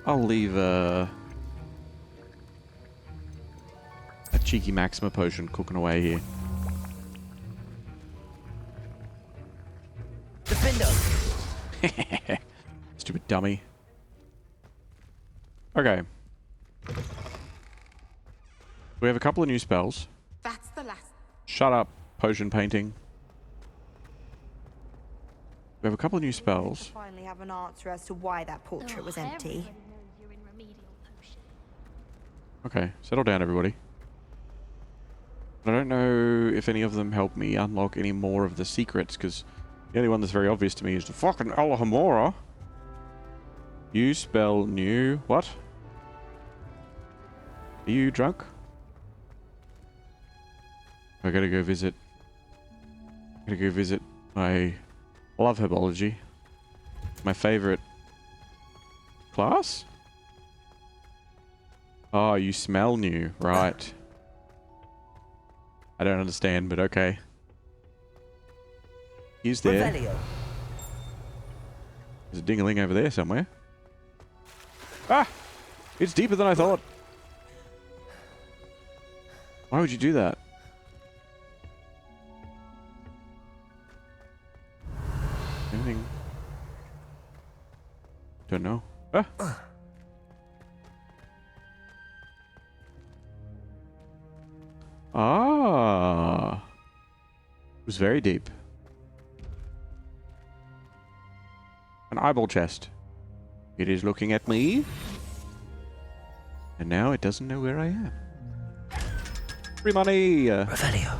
I'll leave a cheeky Maxima potion cooking away here. Defender! Stupid dummy. Okay. We have a couple of new spells. That's the last. Shut up, potion painting. We have a couple of new spells. Finally have an answer as to why that portrait was empty. Okay, settle down, everybody. I don't know if any of them help me unlock any more of the secrets, because the only one that's very obvious to me is the fucking Alhamora. You spell new... What? Are you drunk? I gotta go visit... my love herbology. My favorite class? Oh, you smell new. Right. I don't understand, but okay. He's there. Revelio. There's a ding-a-ling over there somewhere. Ah! It's deeper than I thought. Why would you do that? Anything? Don't know. Ah! Ah! It was very deep. An eyeball chest. It is looking at me. And now it doesn't know where I am. Free money! Revelio.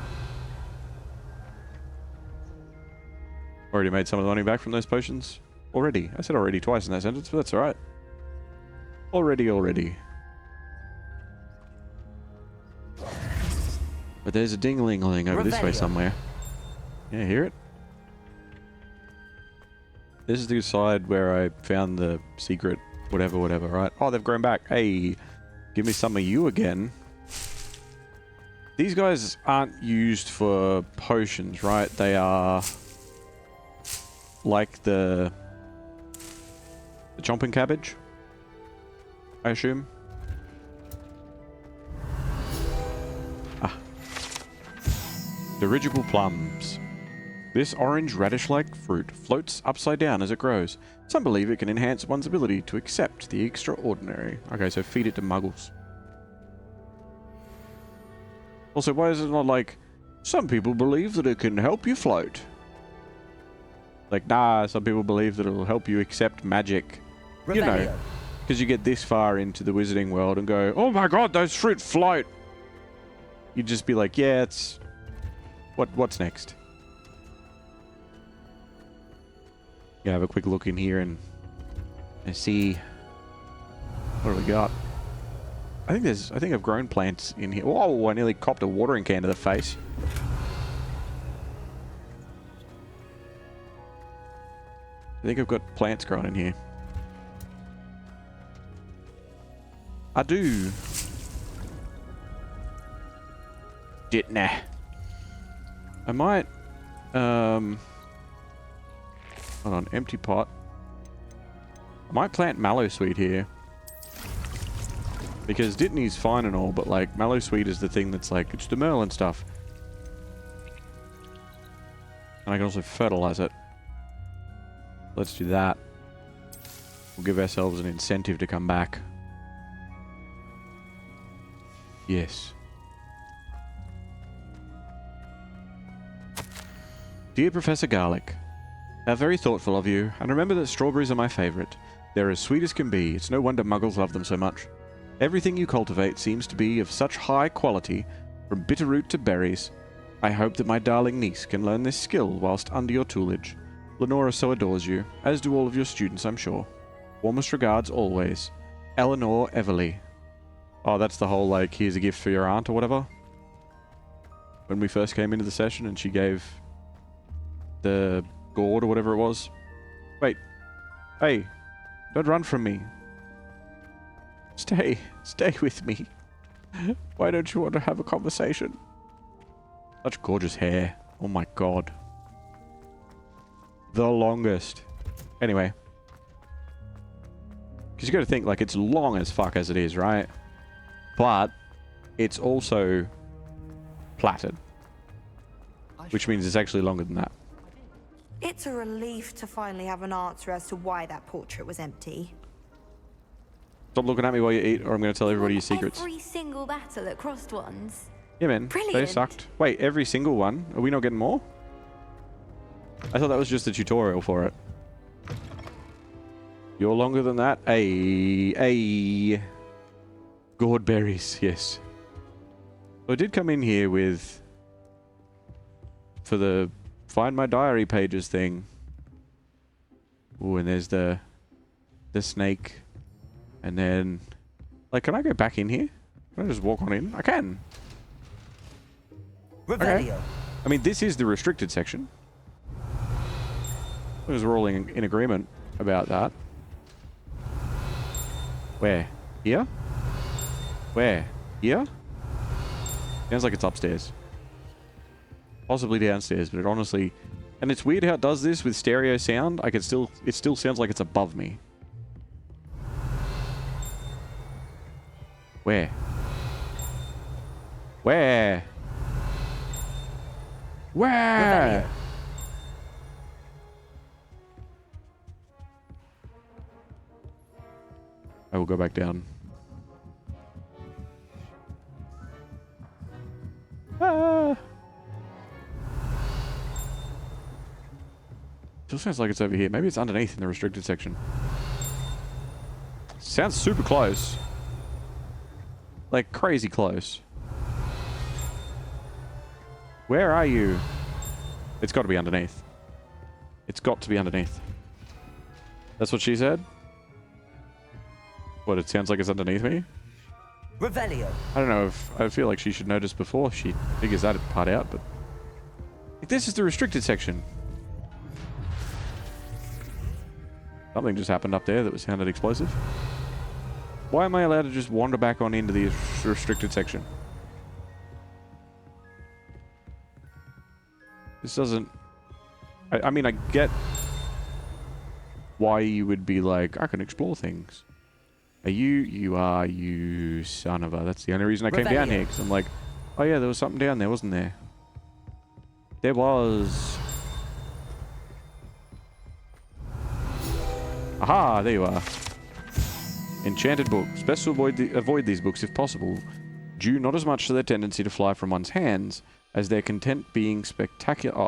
Already made some of the money back from those potions. Already. I said already twice in that sentence, but that's alright. Already. But there's a ding-a-ling-a-ling over this way somewhere. Yeah, hear it? This is the side where I found the secret whatever, right? Oh, they've grown back. Hey, give me some of you again. These guys aren't used for potions, right? They are like the chomping cabbage, I assume. Dirigible plums. This orange radish-like fruit floats upside down as it grows. Some believe it can enhance one's ability to accept the extraordinary. Okay, so feed it to muggles. Also, why is it not like, some people believe that it can help you float? Like, nah, some people believe that it'll help you accept magic. You know, because you get this far into the wizarding world and go, oh my god, those fruit float! You'd just be like, yeah, it's... What's next? Yeah, have a quick look in here and see what do we got. I think I've grown plants in here. Whoa, I nearly copped a watering can to the face. I think I've got plants growing in here. I do. Nah. I might, hold on, empty pot. I might plant Mallowsweet here. Because Dittany's fine and all, but like, Mallowsweet is the thing that's like, it's the Merlin stuff. And I can also fertilize it. Let's do that. We'll give ourselves an incentive to come back. Yes. Dear Professor Garlic, how very thoughtful of you, and remember that strawberries are my favourite. They're as sweet as can be, it's no wonder muggles love them so much. Everything you cultivate seems to be of such high quality, from bitterroot to berries. I hope that my darling niece can learn this skill whilst under your tutelage. Lenora so adores you, as do all of your students, I'm sure. Warmest regards always. Eleanor Everly. Oh, that's the whole, like, here's a gift for your aunt or whatever? When we first came into the session and she gave the gourd or whatever it was. Wait. Hey. Don't run from me. Stay. Stay with me. Why don't you want to have a conversation? Such gorgeous hair. Oh my god. The longest. Anyway. Because you got to think, like, it's long as fuck as it is, right? But it's also plaited. Which means it's actually longer than that. It's a relief to finally have an answer as to why that portrait was empty. Stop looking at me while you eat, or I'm going to tell everybody your secrets. Every single battle at crossed ones. Yeah, man. Brilliant. They sucked. Wait, every single one? Are we not getting more? I thought that was just a tutorial for it. You're longer than that? Ay. Gourd berries, yes. So I did come in here with... for the Find My Diary pages thing. Ooh, and there's the snake. And then... like, can I go back in here? Can I just walk on in? I can. Okay. I mean, this is the restricted section. Because we're all in agreement about that. Where? Here? Where? Here? Sounds like it's upstairs. Possibly downstairs, but it honestly... and it's weird how it does this with stereo sound. I can still... it still sounds like it's above me. Where? Where? Where? I will go back down. Ah! Still sounds like it's over here. Maybe it's underneath in the restricted section. Sounds super close. Like, crazy close. Where are you? It's got to be underneath. It's got to be underneath. That's what she said? What, it sounds like it's underneath me? Revelio. I don't know if... I feel like she should notice before she figures that part out, but... like, this is the restricted section. Something just happened up there that sounded explosive. Why am I allowed to just wander back on into the restricted section? This doesn't... I mean, I get why you would be like, I can explore things. Are you? You are, you son of a... that's the only reason I came down here, because I'm like, oh yeah, there was something down there, wasn't there? There was... Aha, there you are. Enchanted books. Best to avoid these books if possible, due not as much to their tendency to fly from one's hands as their content being spectacular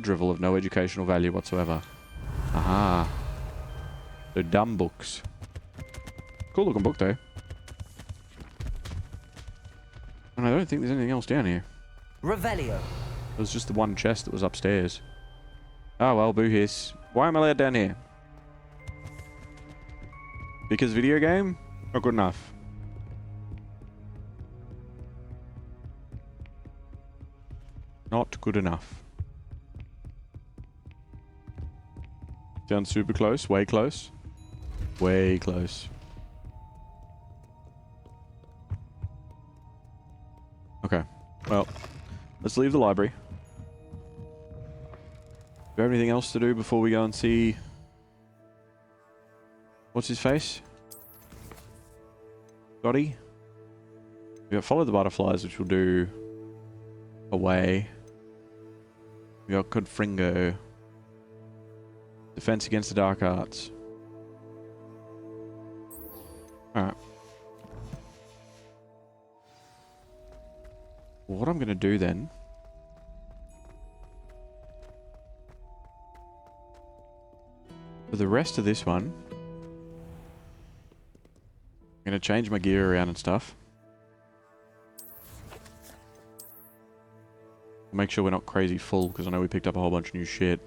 drivel of no educational value whatsoever. Aha. So dumb books. Cool looking book though. And I don't think there's anything else down here. Revelio. It was just the one chest that was upstairs. Oh well, boo hiss. Why am I allowed down here? Because video game? Not good enough. Not good enough. Down super close, way close. Way close. Okay, well, let's leave the library. Do we have anything else to do before we go and see... What's his face? Dottie? We got Follow the Butterflies, which will do... Away. We got Confringo. Defense against the Dark Arts. Alright. What I'm going to do then... For the rest of this one... I'm going to change my gear around and stuff. Make sure we're not crazy full, because I know we picked up a whole bunch of new shit.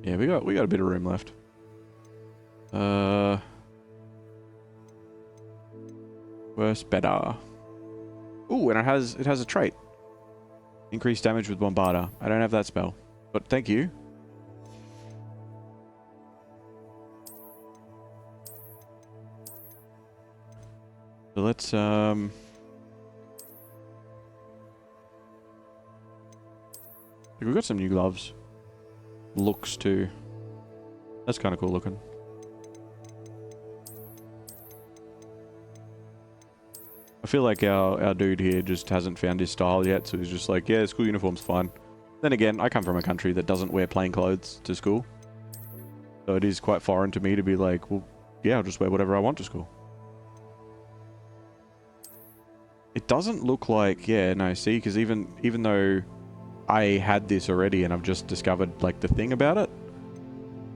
Yeah, we got a bit of room left. Worse, better. Ooh, and it has a trait. Increased damage with Bombarda. I don't have that spell, but thank you. So let's we've got some new gloves. Looks too. That's kind of cool looking. I feel like our dude here just hasn't found his style yet, so he's just like, yeah, school uniform's fine. Then again, I come from a country that doesn't wear plain clothes to school. So it is quite foreign to me to be like, well, yeah, I'll just wear whatever I want to school. It doesn't look like, yeah, no, see, because even though I had this already and I've just discovered like the thing about it,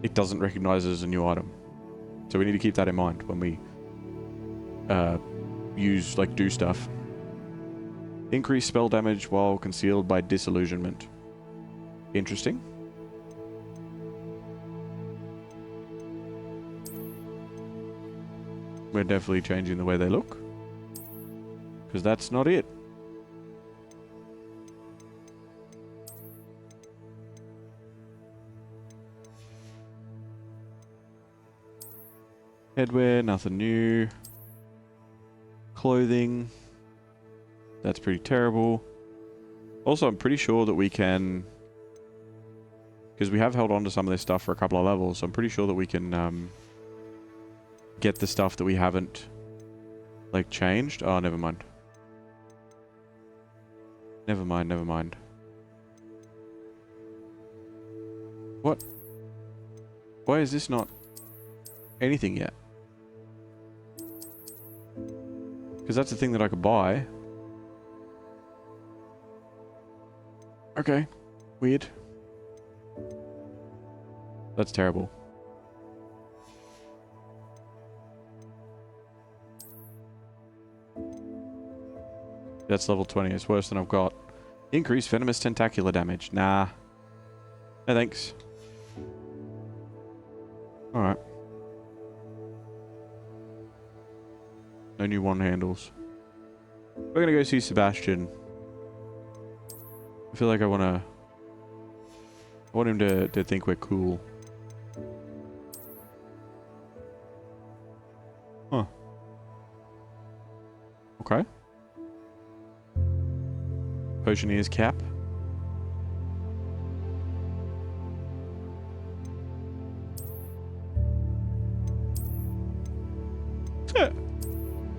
it doesn't recognize it as a new item. So we need to keep that in mind when we do stuff. Increase spell damage while concealed by disillusionment. Interesting. We're definitely changing the way they look, because that's not it. Headwear, nothing new. Clothing. That's pretty terrible. Also, I'm pretty sure that we can... Because we have held on to some of this stuff for a couple of levels, so I'm pretty sure that we can get the stuff that we haven't, like, changed. Oh, never mind. Never mind, never mind. What? Why is this not anything yet? Because that's the thing that I could buy. Okay. Weird. That's terrible. That's level 20. It's worse than I've got. Increase venomous tentacular damage. Nah. No thanks. Alright. No new wand handles. We're gonna go see Sebastian. I feel like I want him to think we're cool. Huh. Okay. Potioneer's cap.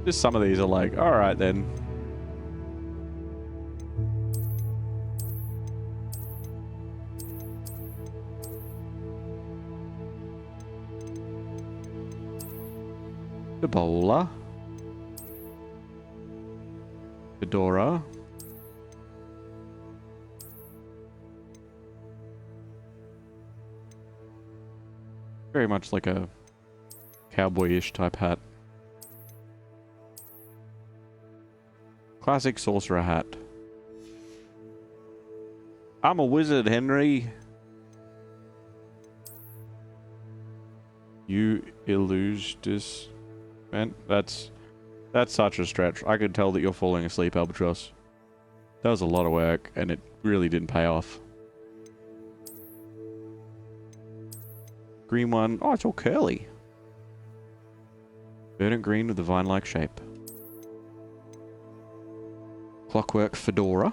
Just some of these are like, alright then. The bowler. Fedora. Very much like a cowboyish type hat. Classic sorcerer hat. I'm a wizard, Henry. You illugis, man. That's such a stretch. I could tell that you're falling asleep, Albatross. That was a lot of work, and it really didn't pay off. Green one. Oh, it's all curly. Verdant green with a vine-like shape. Clockwork fedora.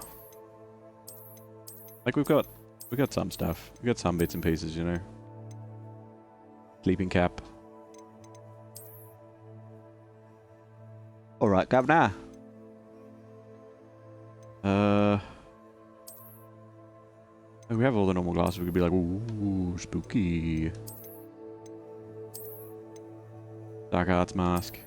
Like we got some stuff. We got some bits and pieces, you know. Sleeping cap. All right, governor. We have all the normal glasses. We could be like, ooh, spooky. Dark arts mask.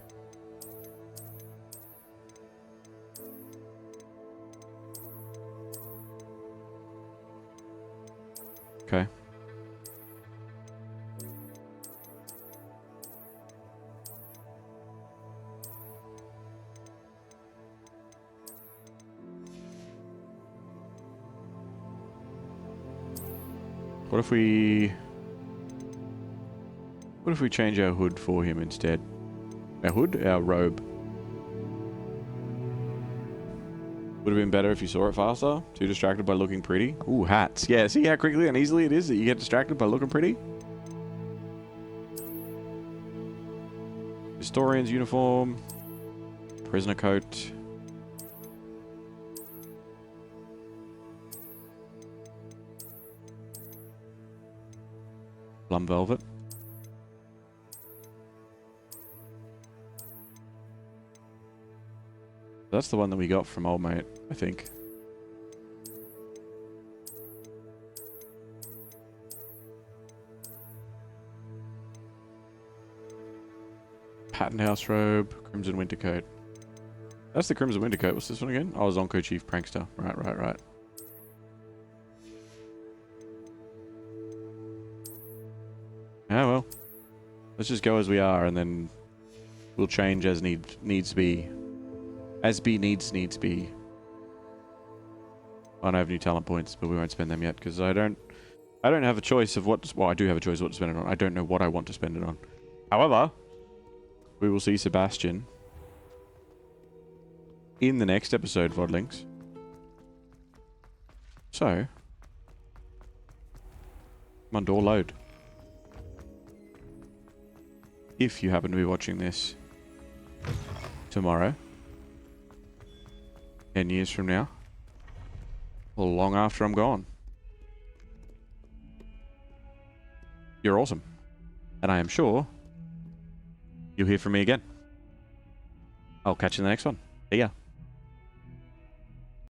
Okay. What if we change our hood for him instead? Our hood? Our robe. Would have been better if you saw it faster. Too distracted by looking pretty. Ooh, hats. Yeah, see how quickly and easily it is that you get distracted by looking pretty? Historian's uniform. Prisoner coat. Plum velvet. That's the one that we got from old mate, I think. Patent house robe, crimson winter coat. That's the crimson winter coat. What's this one again? Oh, Zonko Chief Prankster. Right. Yeah, well. Let's just go as we are, and then we'll change as needs to be. As be needs be. I don't have new talent points, but we won't spend them yet because I don't have a choice of what. Well, I do have a choice of what to spend it on. I don't know what I want to spend it on. However, we will see Sebastian in the next episode, Vodlings. So, come on, door load. If you happen to be watching this tomorrow, 10 years from now, or long after I'm gone, you're awesome. And I am sure you'll hear from me again. I'll catch you in the next one. See ya.